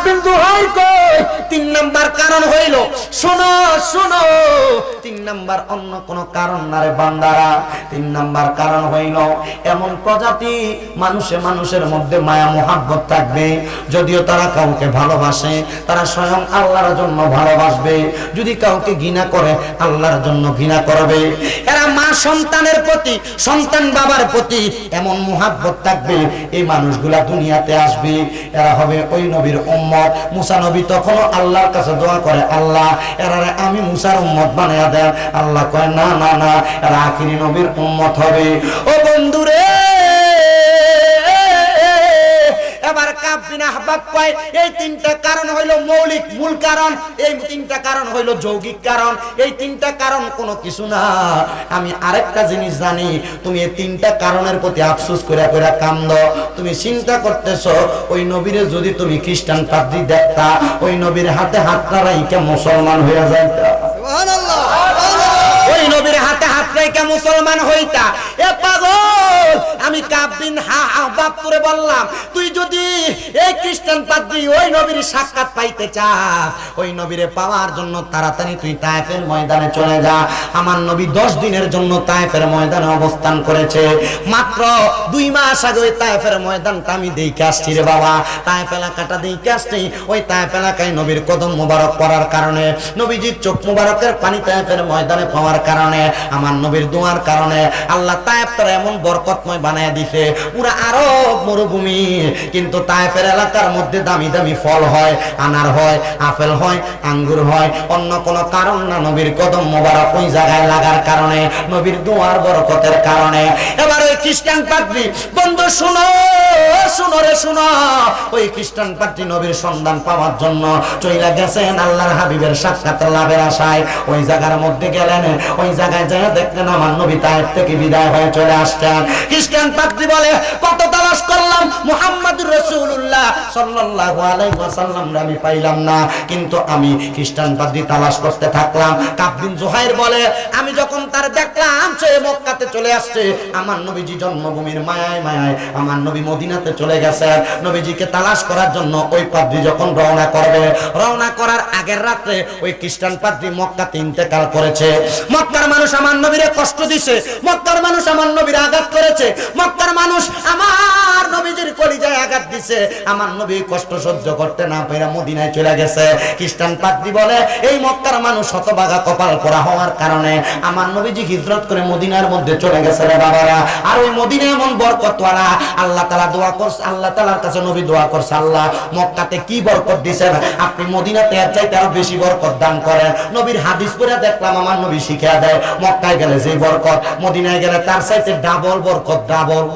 কিন্তু হয় কই তিন নাম্বার কারণ হইল, শোনো শোনো, তিন নাম্বার অন্য কোন কারণ না রে বান্দারা। তিন নাম্বার কারণ হইল এমন প্রজাতি মানুষের মধ্যে মায়া মোহাব্বত থাকবে, যদিও তারা কাউকে ভালোবাসে তারা স্বয়ং আল্লাহর জন্য ভালোবাসবে, যদি কাউকে ঘৃণা করে আল্লাহর জন্য ঘৃণা করবে। এরা মা সন্তানের প্রতি, সন্তান বাবার প্রতি এমন মোহাব্বত থাকবে, এই মানুষগুলা দুনিয়াতে আসবে, এরা হবে ওই নবীর উম্মত। মুসা নবী তখন আল্লাহর কাছে দোয়া করে, আল্লাহ এরা আমি মুসার উম্মত বানায়া দেন। আল্লাহ কয় না না না, এরা আখিরি নবীর উম্মত হবে। ও বন্ধুরে, এবার কাব বিন আহবাব কয় এই তিনটা কারণ হইল মৌলিক মূল কারণ, এই তিনটা কারণ হইল যৌগিক কারণ, এই তিনটা কারণ কোনো কিছু না। আমি আরেকটা জিনিস জানি, তুমি এই তিনটা কারণের প্রতি আফসোস করে করে কান্দ। তুমি চিন্তা করতেছো ওই নবীরে যদি তুমি খ্রিস্টান পাদ্রী দেখতা, ওই নবীর হাতে হাত রাইখা মুসলমান হয়ে যাইতা। সুবহানাল্লাহ। ওই নবীর হাতে হাত রেখে মুসলমান হইতা। এ পাগল, আমি কাব বিন আহবাব তোরে বললাম, তুই যদি এই খ্রিস্টান পাদ্রী ওই নবীর সাক্ষাৎ পাইতে চাস, ওই নবীরে পাওয়ার জন্য তাড়াতাড়ি তুই তায়েফের ময়দানে চলে যা। আমার নবী 10 দিনের জন্য তায়েফের ময়দানে অবস্থান করেছে। মাত্র 2 মাস আগে ওই তায়েফের ময়দানটা আমি দেখে আসছি রে বাবা। তায়েফ এলাকাটা দেখে আসছি। ওই তায়েফ এলাকায় নবীর কদম মুবারক পড়ার কারণে, নবীজির চোখ মুবারকের পানি তায়েফের ময়দানে পাওয়ার কারণে, আমার নবীর দোয়ার কারণে আল্লাহ তায়েফটা এমন বরকতময় বানায় দিছে, পুরা আরব মরুভূমি। কিন্তু তায়েফের এলাকার মধ্যে দামি দামি ফল হয়, আনার হয়, আপেল হয়, আঙ্গুর হয়, অন্য কোনো কারণ না, নবীর কদম মুবারক ওই জায়গায় লাগার কারণে, নবীর দোয়ার বরকতের কারণে। এবার ওই খ্রিস্টান পাদ্রী, বন্ধু শুনো, শুনো রে শুনো, ওই খ্রিস্টান পাদ্রী নবীর সন্ধান পাওয়ার জন্য চইলা গেছেন আল্লাহর হাবিবের সাক্ষাৎ লাভের আশায়। ওই জায়গার মধ্যে গেলেন, ওই জায়গায় যায় দেখলেন আমার নবী তায়েফ থেকে বিদায় হয়ে চলে আসছেন। খ্রিস্টান পাদ্রী বলে, কত তালাশ করলাম মুহাম্মদুর রাসূলুল্লাহ সাল্লাল্লাহু আলাইহি ওয়াসাল্লাম আমি পাইলাম না, কিন্তু আমি খ্রিস্টান পাদ্রী তালাশ করতে থাকলাম। কাব বিন জুহাইর বলে, আমি যখন তার দেখলাম সে মক্কাতে চলে আসছে, আমার নবীজি জন্মভূমির মায়ায় মায়ায় আমার নবী মদিনাতে চলে গেছেন, নবীজিকে তালাশ করার জন্য ওই পাদ্রী যখন রওনা করবে, রওনা করার আগের রাতে ওই খ্রিস্টান পাদ্রী মক্কাতে ইন্তেকাল করেছে। মক্কার মানুষ আমার নবীরে কষ্ট দিছে, মক্কার মানুষ আমার নবীর আঘাত করেছে, মক্কার মানুষ আমার নবীজির কলিজায় আঘাত দিছে। আমার নবী কষ্ট সহ্য করতে না পেরে মদিনায় চলে গেছে। খ্রিস্টান পাদ্রী বলে, এই মক্কার মানুষ হতভাগা কপাল পোড়া হওয়ার কারণে আমার নবীজি হিজরত করে মদিনার মধ্যে চলে গেছে রে বাবারা। আর ওই মদিনা এমন বরকতওয়ালা, আল্লাহ তাআলা দোয়া করছে, আল্লাহ তাআলার কাছে নবী দোয়া করছে, আল্লাহ মক্কাতে কি বরকত দিয়েছেন, আপনি মদিনাতে এর চাইতে আরো বেশি বরকত দান করেন। নবীর হাদিস পড়ে দেখলাম আমার নবী শিখিয়ে দেয়, মক্কায় গেলে যে বরকত, মদিনায় গেলে তার চাইতে ডাবল বরকত, ডাবল।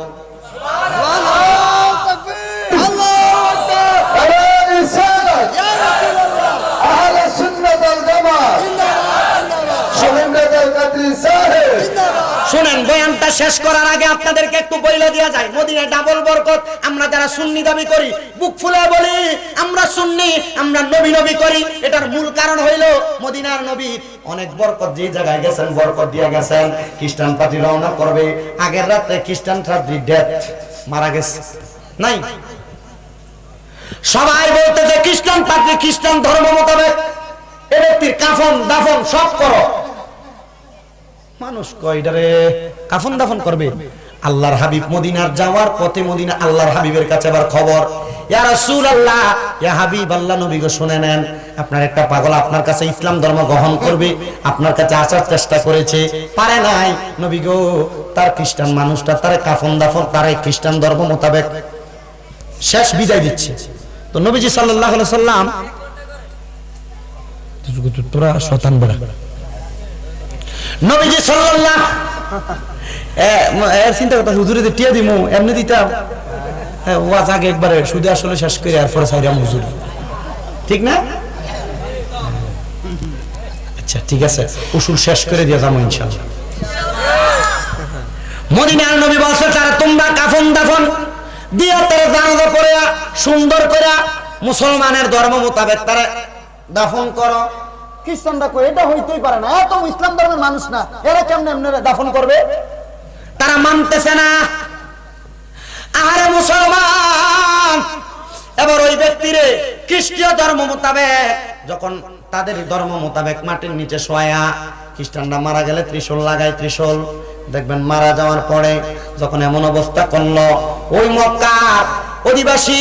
শুনেন, বয়ানটা শেষ করার আগে আপনাদেরকে একটু বইলা দেওয়া যায়, মদিনায় ডাবল বরকত। আমরা যারা সুন্নি দাবি করি, বুক ফুলে বলি আমরা সুন্নি, আমরা নবী নবী করি, এটার মূল কারণ হইল মদিনার নবী অনেক বরকত যে জায়গায় গেছেন বরকত দিয়ে গেছেন। খ্রিস্টান পাদ্রী রওনা করবে, আগের রাতে খ্রিস্টান পাদ্রী ডেথ, মারা গেছে নাই। সবাই বলতেছে খ্রিস্টান পাদ্রী খ্রিস্টান ধর্ম মোতাবেক এ ব্যক্তির কাফন দাফন সব করো। মানুষ কয়ডারে কাফন দাফন করবে? আল্লাহর হাবিব মদিনার যাওয়ার পথে মদিনা আল্লাহর হাবিবের কাছে আবার খবর, ইয়া রাসূলুল্লাহ, ইয়া হাবিবাল্লাহ, নবী গো শুনে নেন, আপনার একটা পাগল আপনার কাছে ইসলাম ধর্ম গ্রহণ করবে, আপনার কাছে আসার চেষ্টা করেছে, পারে নাই। নবী গো, তার খ্রিস্টান মানুষটা তারে কাফন দাফন, তারে খ্রিস্টান ধর্ম মোতাবেক শেষ বিদায় দিচ্ছে। তো নবীজি সাল্লাল্লাহু আলাইহি সাল্লাম, তোরা শয়তান বড়, নবীজি সাল্লাল্লাহু চিন্তা করতে হুজুরে টিয়া দিমু এমনি দিতাম, ওয়াজ আগে একবারে শুধু আসলে শেষ করে এরপরে সাইরাম হুজুর, ঠিক না? আচ্ছা ঠিক আছে, উসুল শেষ করে দিয়ে যাবো ইনশাআল্লাহ। মদিনার নবী বলছে, তারা তোমরা কাফন দাফন দিয়া তারা জানাজা করে সুন্দর করে মুসলমানের ধর্ম মোতাবেক তারা দাফন করো। খ্রিস্টানরা কই এটা হইতেই পারে না, এত ইসলাম ধর্মের মানুষ না, এরা কেমনে এমনি দাফন করবে? তারা মানতেছে না। আরে মুসলমান, এবার ওই ব্যক্তিরে খ্রিস্টীয় ধর্ম মোতাবেক যখন তাদের ধর্ম মোতাবেক মাটির নিচে শোয়া, খ্রিস্টানরা মারা গেলে ত্রিশূল লাগায়, ত্রিশূল দেখবেন মারা যাওয়ার পরে যখন এমন অবস্থা করলো, ওই মক্কার অধিবাসী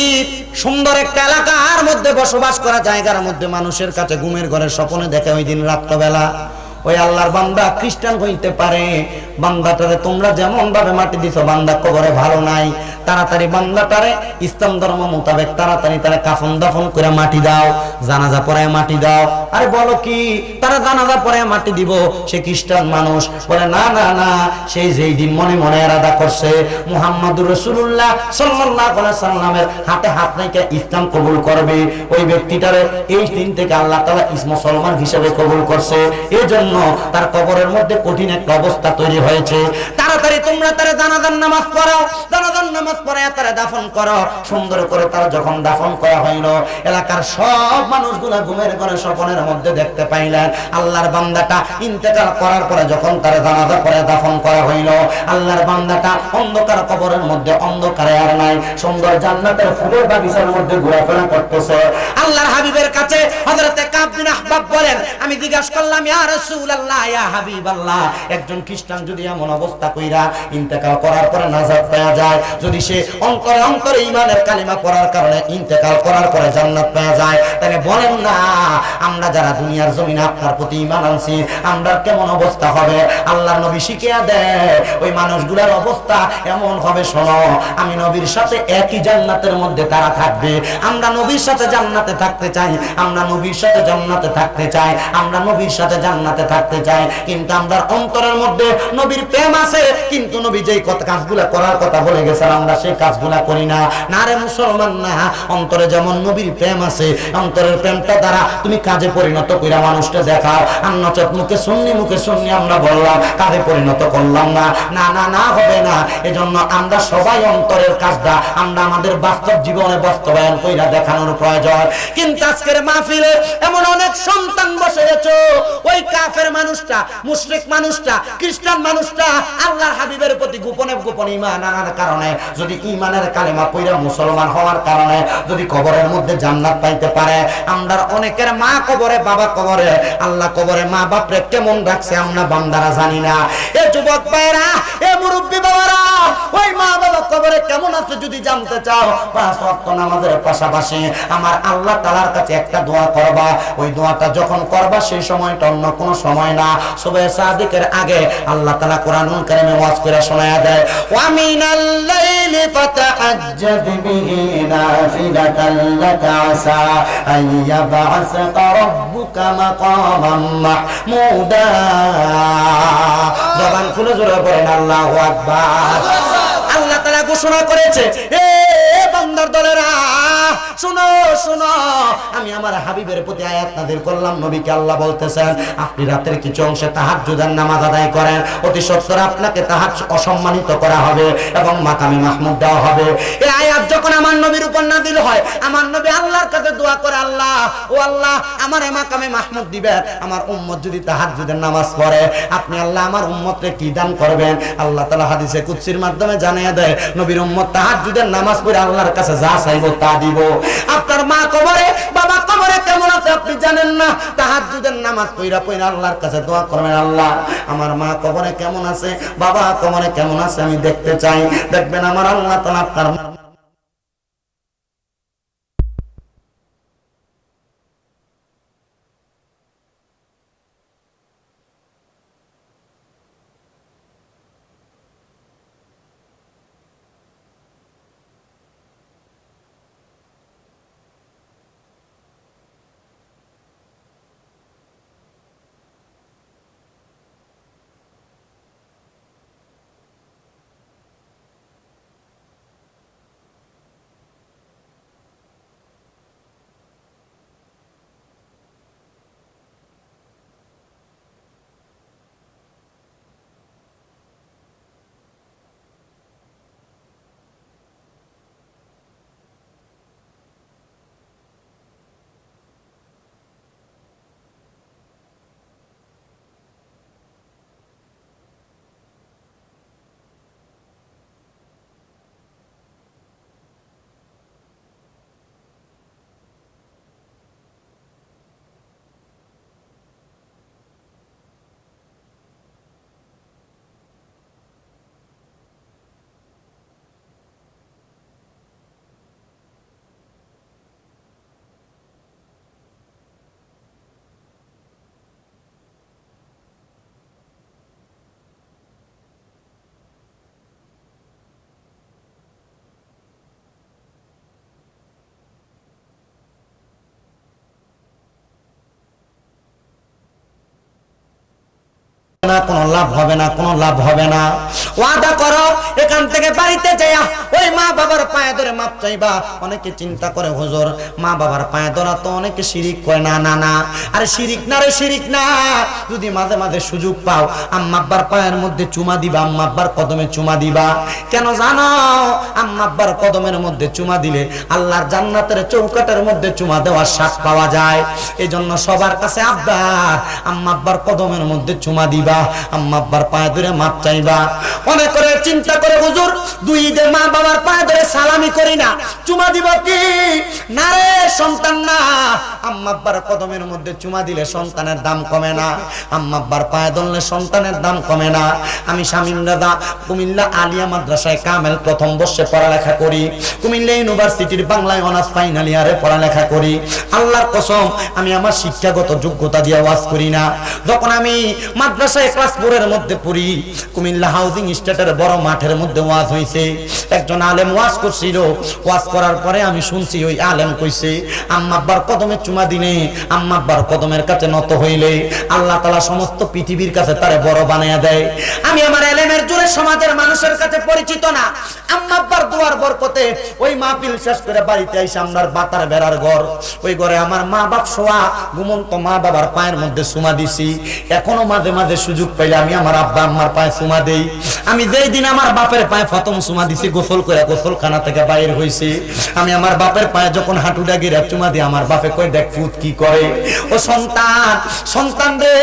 সুন্দর একটা এলাকার মধ্যে বসবাস করা জায়গার মধ্যে মানুষের কাছে ঘুমের ঘরে স্বপ্নে দেখে ওই দিন রাত্রবেলা ওই আল্লাহর বান্দা খ্রিস্টান হইতে পারে, বান্দাটারে তোমরা যেমন ভাবে মাটি দিছো, বান্দা কবরে ভালো নাই, তাড়াতাড়ি বান্দাটারে ইসলাম ধর্ম মোতাবেক তাড়াতাড়ি তারা কাফন দাফন করে মাটি দাও, জানাজা পড়ায় মাটি দাও। আরে বলো কি, তারা জানাজা পড়ায় মাটি দিব? সে খ্রিস্টান মানুষ বলে, না না না, সেই যেই দিন মনে মনে এরাদা করছে মুহাম্মদুর রাসূলুল্লাহ সাল্লাল্লাহু আলাইহি সাল্লামের হাতে হাত রেখে ইসলাম কবুল করবে, ওই ব্যক্তিটারে এই দিন থেকে আল্লাহ তাআলা মুসলমান হিসেবে কবুল করছে। এই জন্য তার কবরের মধ্যে কঠিন একটা অবস্থা তৈরি হয়। হয়েছে, তাড়াতাড়ি তোমরা তারে জানাজার নামাজ পড়াও, জানাজার নামাজ পড়ে তারে দাফন করো। সুন্দর করে তার যখন দাফন করা হইল, এলাকার সব মানুষগুলা ঘুমের ঘরে স্বপ্নের মধ্যে দেখতে পাইলেন আল্লাহর বান্দাটা ইন্তেকাল করার পরে যখন তার জানাজা পড়ে দাফন করা হইল, আল্লাহর বান্দাটা অন্ধকার কবরের মধ্যে অন্ধকারে আর নাই, সুন্দর জান্নাতের ফুলের বাগিচার মধ্যে ঘোরাফেরা করতেছে। আল্লাহর হাবিবের কাছে হযরতে কাব বিন আহবাব বলেন, আমি জিজ্ঞাসা করলাম, ইয়া রাসূলুল্লাহ, ইয়া হাবিবাল্লাহ, একজন খ্রিস্টান যদি এমন অবস্থা কইরা ইন্তেকাল করার পরে নাজাত পাওয়া যায়, যদি সে অন্তরে অন্তরে ঈমানের কালিমা পড়ার কারণে ইন্তেকাল করার পরে জান্নাত পাওয়া যায়, তাহলে বলেন না আমরা যারা দুনিয়ার জমিনে আপনার প্রতি ঈমান আনছি আমরা কেমন অবস্থা হবে? আল্লাহর নবী শিখিয়ে দেয় ওই মানুষগুলোর অবস্থা এমন হবে, শোনো, আমি নবীর সাথে একই জান্নাতের মধ্যে তারা থাকবে। আমরা নবীর সাথে জান্নাতে থাকতে চাই, আমরা নবীর সাথে জান্নাতে থাকতে চাই, আমরা নবীর সাথে জান্নাতে থাকতে চাই, কিন্তু আমরা অন্তরের মধ্যে নবীর প্রেম আছে, কিন্তু নবী যেই কাজগুলা করার কথা বলে গেছেন আমরা সেই কাজগুলা করি না। না রে মুসলমান, না, অন্তরে যেমন নবীর প্রেম আছে, অন্তরের প্রেমটা দ্বারা তুমি কাজে পরিণত কইরা মানুষটা দেখাও। আর নচেত মুখে শুননি আমরা বললাম, কাজে পরিণত করলাম না, না না না, হবে না। এজন্য আমরা সবাই অন্তরের কাজটা আমরা আমাদের বাস্তব জীবনে বাস্তবায়ন কইরা দেখানোর প্রয়োজন। কিন্তু আজকের মাহফিলে এমন অনেক সন্তান বসে গেছো, ওই কাফের মানুষটা, মুশরিক মানুষটা, খ্রিস্টান মানুষটা আল্লাহর হাবিবের প্রতি গোপনে গোপনে ঈমান আনার কারণে, যদি ঈমানের কালেমা পড়া মুসলমান হওয়ার কারণে যদি কবরের মধ্যে জান্নাত পাইতে পারে, আমরা অনেকের মা কবরে, বাবা কবরে, আল্লাহ কবরে মা বাপরে কেমন রাখছে আমরা বান্দারা জানি না। এ যুবক ভাইরা, এ মুরব্বি বাবারা, ওই মা বাবা কবরে কেমন আছে যদি জানতে চাও, পাঁচ ওয়াক্ত নামাজের পাশাপাশি আমার আল্লাহ তাআলার কাছে একটা দোয়া করবা। ওই দোয়াটা যখন করবা সেই সময়টা অন্য কোনো সময় না, সুবহে সাদিকের আগে আল্লাহ তাআলা কোরআনুল কারীমে ওয়াজ করে শোনায়া দেয়, ওয়া মিনাল লাইলি ফাতাহাজ্জাদ বিহি নাফিলাতান লাকা আসা আইয়াবআসাকা রাব্বুকা মাকামান মাহমুদা। জবান খুলে জোরে পড়েন আল্লাহু আকবার। আল্লাহ তাআলা ঘোষণা করেছে, এ বান্দার দলেরা শোনো শোনো, আমি আমার হাবিবের প্রতি আয়াত নাযিল করলাম। নবীকে আল্লাহ বলতেছেন, আপনি রাতের কিছু অংশে তাহাজ্জুদের নামাজ আদায় করেন, অতি সত্বর আপনাকে তাহাজ্জুদ অসম্মানিত করা হবে এবং মাকামে মাহমুদ দেওয়া হবে। এই আয়াত যখন আমার নবীর উপর নাযিল হয়, আমার নবী আল্লাহর কাছে দোয়া করে, আল্লাহ, ও আল্লাহ, আমার মাকামে মাহমুদ দিবেন। আমার উম্মত যদি তাহাজ্জুদের নামাজ পড়ে, আপনি আল্লাহ আমার উম্মতকে কি দান করবেন? আল্লাহ তাআলা হাদিসে কুদসির মাধ্যমে জানিয়ে দেয়, নবীর উম্মত তাহাজ্জুদের নামাজ পড়ে আল্লাহর কাছে যা চাইবো তা দিব। আপনার মা কবরে, বাবা কবরে কেমন আছে আপনি জানেন না, তাহাজ্জুদের নামাজ পড়া পড়া আল্লাহর কাছে দোয়া করবেন, আল্লাহ আমার মা কবরে কেমন আছে, বাবা কবরে কেমন আছে আমি দেখতে চাই। দেখবেন আমার আল্লাহ তাআলা আপনার না, কোনো লাভ হবে না, কোনো লাভ হবে না। ওয়াদা করো এখান থেকে বাড়িতে যাইয়া ওই মা বাবার পায়ে ধরে মাপ চাইবা। অনেকে চিন্তা করে হুজুর মা বাবার পায়ে ধরা তো অনেকে শিরিক করে। না না না, আরে শিরিক না রে, শিরিক না। যদি মাঝে মাঝে সুযোগ পাও আম্মা আব্বার পায়ের মধ্যে চুমা দিবা, আম্মা আব্বার কদমে চুমা দিবা। কেন জানো? আম্মা আব্বার কদমের মধ্যে চুমা দিলে আল্লাহর জান্নাতের চৌকাটের মধ্যে চুমা দেওয়ার স্বাদ পাওয়া যায়। এই জন্য সবার কাছে আব্বার আম্মা আব্বার কদমের মধ্যে চুমা দিবা, আম্মা আব্বার পায়ে ধরে মাপ চাইবা। অনেক করে চিন্তা করে হুজুর দুই ঈদে মা বাবার পায়ে ধরে সালামি করি না, চুমা দিব কি? না রে সন্তান না, আম্মা আব্বার কদমের মধ্যে চুমা দিলে সন্তানের দাম কমে না, আম্মা আব্বার পায়ে ধরলে সন্তানের দাম কমে না। আমি শামীম রাজা কুমিল্লা আলিয়া মাদ্রাসায় কামেল প্রথম বর্ষে পড়ালেখা করি, কুমিল্লা ইউনিভার্সিটির বাংলায় অনার্স ফাইনাল ইয়ারে পড়ালেখা করি। আল্লাহর কসম আমি আমার শিক্ষাগত যোগ্যতা দিয়ে ওয়াজ করি না। যখন আমি মাদ্রাসায় ক্লাস 4 এর মধ্যে পড়ি, কুমিল্লা হাউজিং স্টেটের বড় মাঠের মধ্যে ওয়াজ হইছে। একজন আলেম ওয়াজ করছিল, ওয়াজ করার পরে আমি শুনছি ওই আলেম কইছে আম্মা আব্বার কদমে চুমা দিলে, আম্মা আব্বার কদমের কাছে নত হইলে আল্লাহ তাআলা সমস্ত পৃথিবীর কাছে তারে বড় বানায়া দেয়। আমি আমার এলেমের জোরে সমাজের মানুষের কাছে পরিচিত না, আম্মা আব্বার দোয়ার বরকতে ওই মাহফিল শেষ করে বাড়িতে আইসা আমার বাতার বেড়ার ঘর, ওই ঘরে আমার মা বাপ শোয়া, ঘুমন্ত মা বাবার পায়ের মধ্যে চুমা দিছি। এখনো মাঝে মাঝে সুযোগ পাইলে আমি আমার আব্বা আম্মার পায়ে চুমা দেই। আমি যেই দিন আমার বাপের পায়ে প্রথম চুমা দিছি গোসল করে গোসলখানা থেকে বাইরে হইছি, আমি আমার বাপের পায়ে যখন হাঁটুটা গিরা চুমা দিই, আমার বাপে কয় দেখ ফুট কি করে। ও সন্তান, সন্তান রে,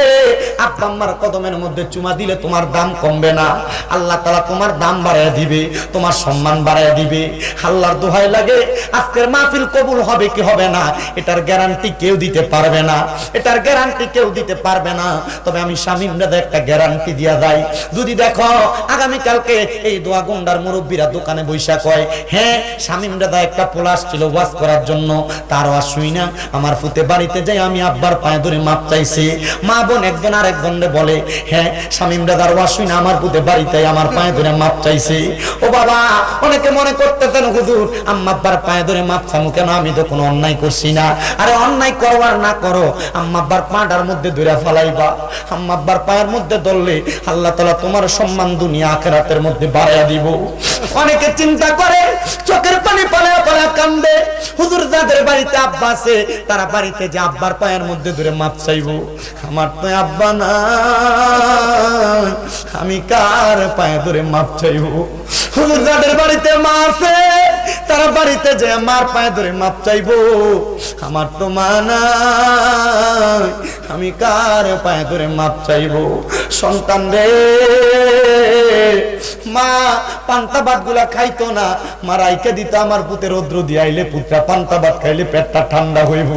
আব্বা আম্মার কদমের মধ্যে চুমা দিলে তোমার দাম কমবে না, আল্লাহ তাআলা তোমার দাম বাড়ায় দিবে, তোমার সম্মান বাড়ায় দিবে। আল্লাহর দোহাই লাগে আজকের মাহফিল কবুল হবে কি হবে না এটার গ্যারান্টি কেউ দিতে পারবে না, এটার গ্যারান্টি কেউ দিতে পারবে না। তবে আমি শামীম রাজা একটা গ্যারান্টি দিয়া যাই, যদি দেখো আগামী কালকে এই দোয়া গুন্ডার মুরব্বীরা দোকানে বৈশা কয় হ্যাঁ শামীম রাজা একটা পোলা আসছিল ওয়াজ করার জন্য, তার ওয়াজ শুই না আমার ফুতে বাড়িতে যাই আমি আব্বার পায়ে ধরে মাপ চাইছি, মা বোন একজন আর একজনরে বলে হ্যাঁ শামীম রাজার ওয়াজ শুই না আমার ফুতে বাড়িতে আমার পায়ে ধরে মাপ চাইছি। ও বাবা, অনেকে মনে করতেছেন হুজুর আম্মা আব্বার পায়ে ধরে মাপ চামু কেন? আমি তো কোনো অন্যায় করছি না। আরে অন্যায় করো আর না করো, আম্মা আব্বার পাটার মধ্যে ধরে ফেলাইবা, আম্মা আব্বার পায়ের মধ্যে ধরলে আল্লাহ তাআলা তোমার সম্মান দুনিয়া আখিরাতের মধ্যে বাড়ায়া দিব। অনেকে চিন্তা করে চোখের পানি ফেলা ফেলা কান্দে, হুজুর যাদের বাড়িতে আব্বা আছে তারা বাড়িতে যে আব্বার পায়ের মধ্যে ধরে মাপ চাইবো, আমার তো আব্বা নাই, আমি কার পায়ে ধরে মাপ চাইবো? হুজুর যাদের বাড়িতে মা আছে তারা বাড়িতে যে মার পায়ে ধরে মাপ চাইবো, আমার তো মা নাই, আমি কার পায়ে ধরে মাপ চাইবো? সন্তান রে, মা পান্তা ভাত গুলা খাইতো না, মা রাইকে দিত আমার পুতের রৌদ্র দিয়ে আইলে পুত্রা পান্তা ভাত খাইলে পেটটা ঠান্ডা হইব।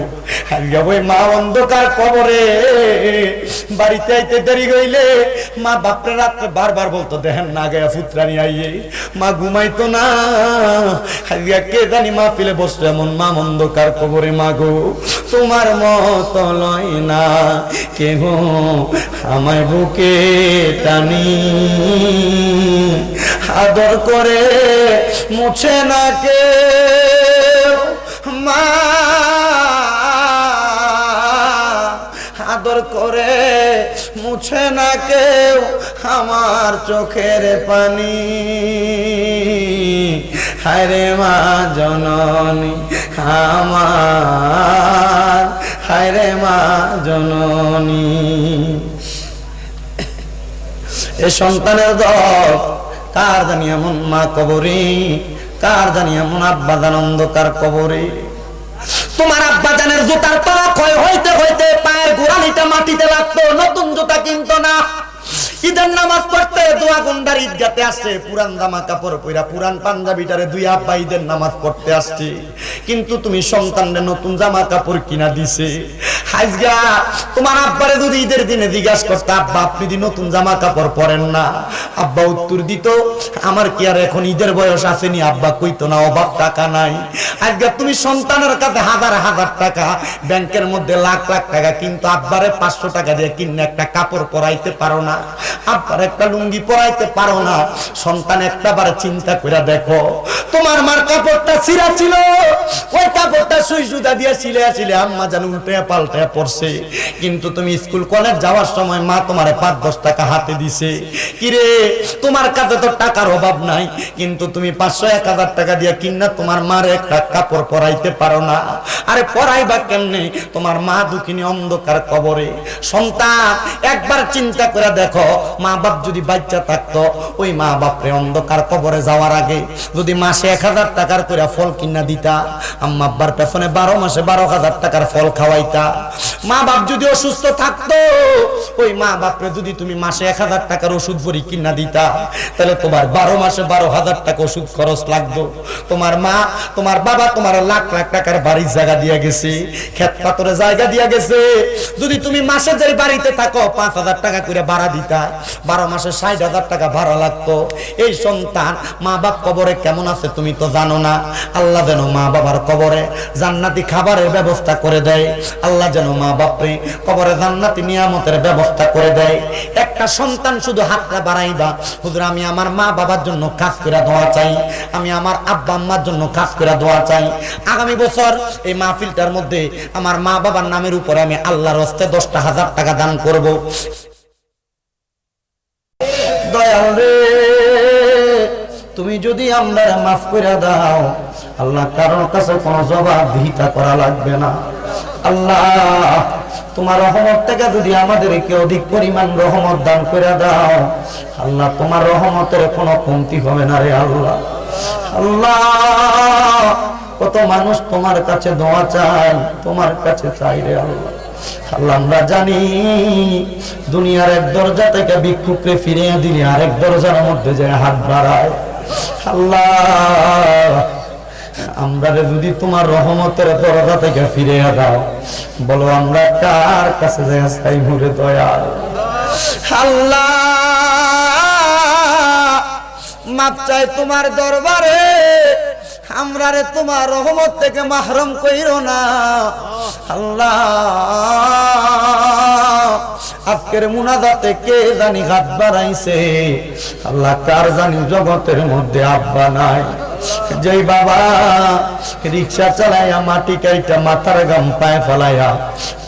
ওই মা অন্ধকার কবরে বাড়িতে আইতে দেরি হইলে মা বাপরে রাত্রে বারবার বলতো দেখেন না গায়া পুত্রা নিয়ে আইয়ে, মা ঘুমাইতো না। কে জানি মা ফিলে বসতো এমন মা অন্ধকার কবরে, মা গো তোমার মত লয় না কেহ আমায় বুকে টানি, আদর করে মুছে না কে মা, আদর করে মুছে না কেউ আমার চোখের পানি। হায়রে মা জননী আমার, হায়রে মা জননী। এ সন্তানের দল কার জানি এমন মা কবরে, কার জানি এমন আব্বা জান অন্ধকার কবরে। তোমার আব্বা জানের জুতার তলা ক্ষয় হইতে হইতে পায়ের গোড়ালিটা মাটিতে লাগতো, নতুন জুতা কিনতো না। ঈদের নামাজ পড়তে দোয়া গুন্ডার ঈদগাতে আসছে, পুরান জামা কাপড় পরা পুরান পাঞ্জাবিটারে দুই আব্বা ঈদের নামাজ পড়তে আসছে, কিন্তু তুমি সন্তানরে নতুন জামা কাপড় কিনা দিছে। আজগা তোমার আব্বারে যদি ঈদের দিনে জিজ্ঞাসা করতে আব্বা আপনি যদি নতুন জামা কাপড় পরেন না, আব্বা উত্তর দিত আমার কি আর এখন ঈদের বয়স আসেনি? আব্বা কইতো না অভাব টাকা নাই। আজকে তুমি সন্তানের কাছে হাজার হাজার টাকা, ব্যাংকের মধ্যে লাখ লাখ টাকা, কিন্তু আব্বারে 500 টাকা দিয়ে কিনে একটা কাপড় পরাইতে পারো না, আব্বার একটা লুঙ্গি পরাইতে পারো না। সন্তান একটাবার চিন্তা করে দেখো, তোমার মার কাপড়টা ছিঁড়া ছিল, ওই কাপড়টা সুই সুতা দিয়ে ছিলে আম্মা জান উল্টে পাল্টে পড়ছে। কিন্তু তুমি স্কুল কলেজ যাওয়ার সময় মা তোমারে 5-10 টাকা হাতে দিছে। কিরে তোমার কাছে তো টাকার অভাব নাই, কিন্তু তুমি 500-1000 টাকা দিয়ে কিনা তোমার মার একটা কাপড় পরাইতে পারো না। আরে পরাইবা কেমনে? তোমার মা দুঃখিনী অন্ধকার কবরে। সন্তান একবার চিন্তা করে দেখো, মা বাপ যদি বাচ্চা থাকতো, ওই মা বাপরে অন্ধকার কবরে যাওয়ার আগে যদি মাসে 1000 টাকার করে ফল কিনা দিতা, আম্মা আব্বার পেছনে 12 মাসে 12,000 টাকার ফল খাওয়াইতা। মা বাপ যদি অসুস্থ থাকতো, ওই মা বাপরে যদি তুমি মাসে 1000 টাকার ওষুধ বড়ি কিনা দিতা, তাহলে তোমার 12 মাসে 12,000 টাকা ওষুধ খরচ লাগতো। তোমার মা তোমার বাবা তোমার লাখ লাখ টাকার বাড়ির জায়গা দিয়া গেছে, ক্ষেত পাথরে জায়গা দিয়া গেছে। যদি তুমি মাসে যে বাড়িতে থাকো 5,000 টাকা করে ভাড়া দিতা, 12 মাসে 60,000 টাকা ভাড়া লাগতো। এই সন্তান মা বাপ কবরে কেমন আছে তুমি তো জানো না। আল্লাহ যেন মা বাবার কবরে জান্নাতি খাবারের ব্যবস্থা করে দেয়। আল্লাহ যেন মা বাপরে কবরে জান্নাতি নিয়ামতের ব্যবস্থা করে দেয়। একটা সন্তান শুধু হাতটা বাড়াইবা, হুজুর আমি আমার মা বাবার জন্য কাজ করে দোয়া চাই, আমি আমার আব্বা আম্মার জন্য কাজ করে দোয়া চাই। আগামী বছর এই মাহফিলটার মধ্যে আমার মা বাবার নামের উপরে আমি আল্লাহর হস্তে 10,000 টাকা দান করব। দয়াল রে, তুমি যদি আমরা মাফ করে দাও, আল্লাহ কারোর কাছে কোনো জবাবদিহিতা করা লাগবে না। আল্লাহ তোমার রহমত থেকে যদি আমাদেরকে অধিক পরিমাণ রহমত দান করে দাও, আল্লাহ তোমার রহমতের কোনো কমতি হবে না রে আল্লাহ। আল্লাহ কত মানুষ তোমার কাছে দোয়া চায়, তোমার কাছে চাই রে আল্লাহ। আল্লাহ আমরা জানি দুনিয়ার এক দরজা থেকে ভিক্ষুকরে ফিরিয়ে দিলে আরেক দরজার মধ্যে যে হাত বাড়ায়। আল্লাহ আমরা যদি তোমার রহমতের দরজা থেকে ফিরে দাও, বলো আমরা কার কাছে যাই চাই মুরে দয়াল। আল্লাহ মাপ চাই তোমার দরবারে, আমরা রে তোমার রহমত থেকে মাহরুম কইরো না। আল্লাহ আজকের মুনাজাতে কে জানি হাত বাড়াইছে, আল্লাহ কার জানি জগতের মধ্যে আব্বা নাই। যেই বাবা রিক্সা চালাইয়া মাটি কাইটা মাথার গাম পায়ে ফেলাইয়া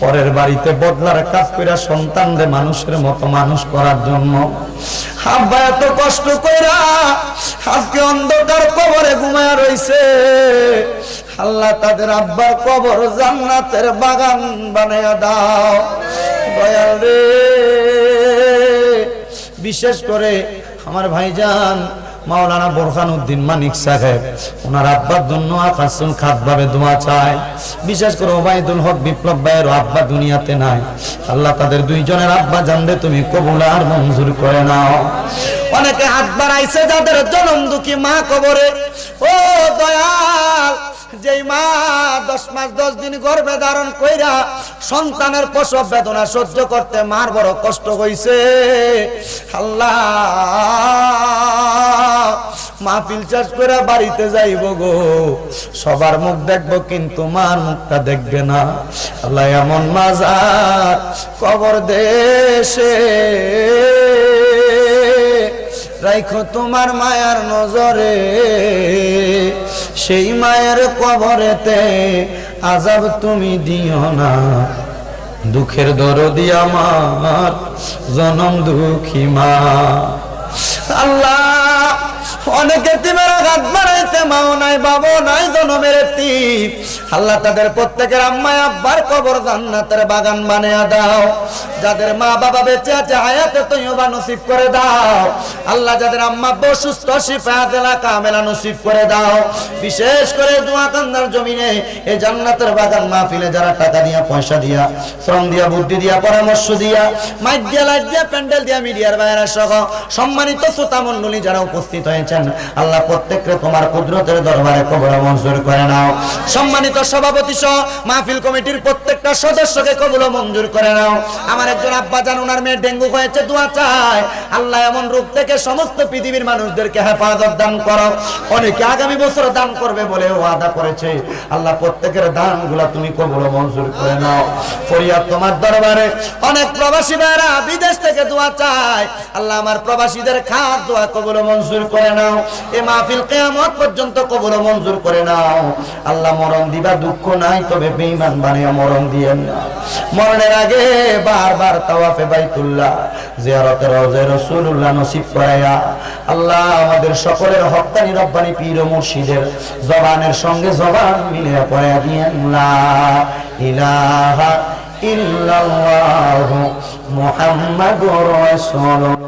পরের বাড়িতে বদলার কাজ কইরা সন্তানদের মানুষের মতো মানুষ করার জন্য আব্বা এত কষ্ট কইরা আজকে অন্ধকার কবরে ঘুমায়া রইছে, আল্লাহ তাদের আব্বার কবর জান্নাতের বাগান বানায়া দাও দয়াল রে। বিশেষ করে আমার ভাইজান মাওলানা বোরহানউদ্দিন মানিক সাহেব, ওনার আব্বার জন্য আকাশুল খাসভাবে দোয়া চায়। বিশেষ করে ওবায়দুল হক বিপ্লব ভাইয়ের আব্বা দুনিয়াতে নাই, আল্লাহ তাদের দুইজনের আব্বা জানলে তুমি কবুল আর মঞ্জুর করে নাও। অনেকে হাত বাড়াইছে যাদের জনম দুঃখী মা কবরে, ও দয়াল যেই মা 10 মাস 10 দিন গর্ভে ধারণ কইরা সন্তানের প্রসব বেদনা সহ্য করতে মার বড় কষ্ট হইছে, আল্লাহ মাহফিল শেষ করে বাড়িতে যাইব গো, সবার মুখ দেখবো কিন্তু মার মুখটা দেখবে না। আল্লাহ এমন মাজার কবর দেশে রাইখো তোমার মায়ার নজরে, সেই মায়ের কবরেতে আযাব তুমি দিও না। দুঃখের দরদি আমার জনম দুঃখী মা। আল্লাহ অনেকে তিমের হাত বাড়াইতে মাও নাই বাবা নাই জনমের তিপ, আল্লাহ তাদের প্রত্যেকের আম্মা আব্বার কবর জান্নাতের বাগান বানিয়ে দাও। যাদের মা বাবা বেঁচে আছে হায়াতে তৈয়বা নসিব করে দাও। আল্লাহ যাদের আম্মা অসুস্থ শিফায়াতেলা কামেলা নসিব করে দাও। বিশেষ করে দোয়া কান্দার জমিনে এই জান্নাতের বাগান মাহফিলে যারা টাকা দিয়া পয়সা দিয়া শ্রম দিয়া বুদ্ধি দিয়া পরামর্শ দিয়া মাইক দিয়া লাইট দিয়া প্যান্ডেল দিয়া মিডিয়ার বাইরে সহ সম্মানিত শ্রোতা মণ্ডলী যারা উপস্থিত হয়েছেন, আল্লাহ প্রত্যেককে তোমার কুদরতের দরবারে কবর মঞ্জুর করে নাও। সম্মানিত সভাপতি সহ মাহফিল কমিটির প্রত্যেকটা সদস্যকে কবুল ও মঞ্জুর করে নাও। আমার একজন আব্বা জান, ওনার মেয়ে ডেঙ্গু হয়েছে, দোয়া চায় আল্লাহ এমন রোগ থেকে সমস্ত পৃথিবীর মানুষদেরকে হেফাজত দান করো। অনেকে আগামী বছর দান করবে বলে ওয়াদা করেছে, আল্লাহ প্রত্যেকের দানগুলো তুমি কবুল ও মঞ্জুর করে নাও। ফরিয়াদ তোমার দরবারে, অনেক প্রবাসী ভাইরা বিদেশ থেকে দোয়া চায়, আল্লাহ আমার প্রবাসীদের খাস দোয়া কবুল ও মঞ্জুর করে নাও। এই মাহফিল কিয়ামত পর্যন্ত কবুল ও মঞ্জুর করে নাও। আল্লাহ মরণ দিবা দুঃখ নাই, তবে বেঈমান বানিয়ে মরণ দিয়েন না। মরণের আগে বারবার তাওয়াফে বাইতুল্লাহ, জিয়ারতে রওজা রাসূলুল্লাহ নসিব করায়া আল্লাহ আমাদের সকলের হক্কানি রব্বানি পীর ও মুর্শিদের জবানের সঙ্গে জবান মিলিয়ে পড়ে দিয়েন লা ইলাহা ইল্লাল্লাহু মুহাম্মাদুর রাসূলুল্লাহ।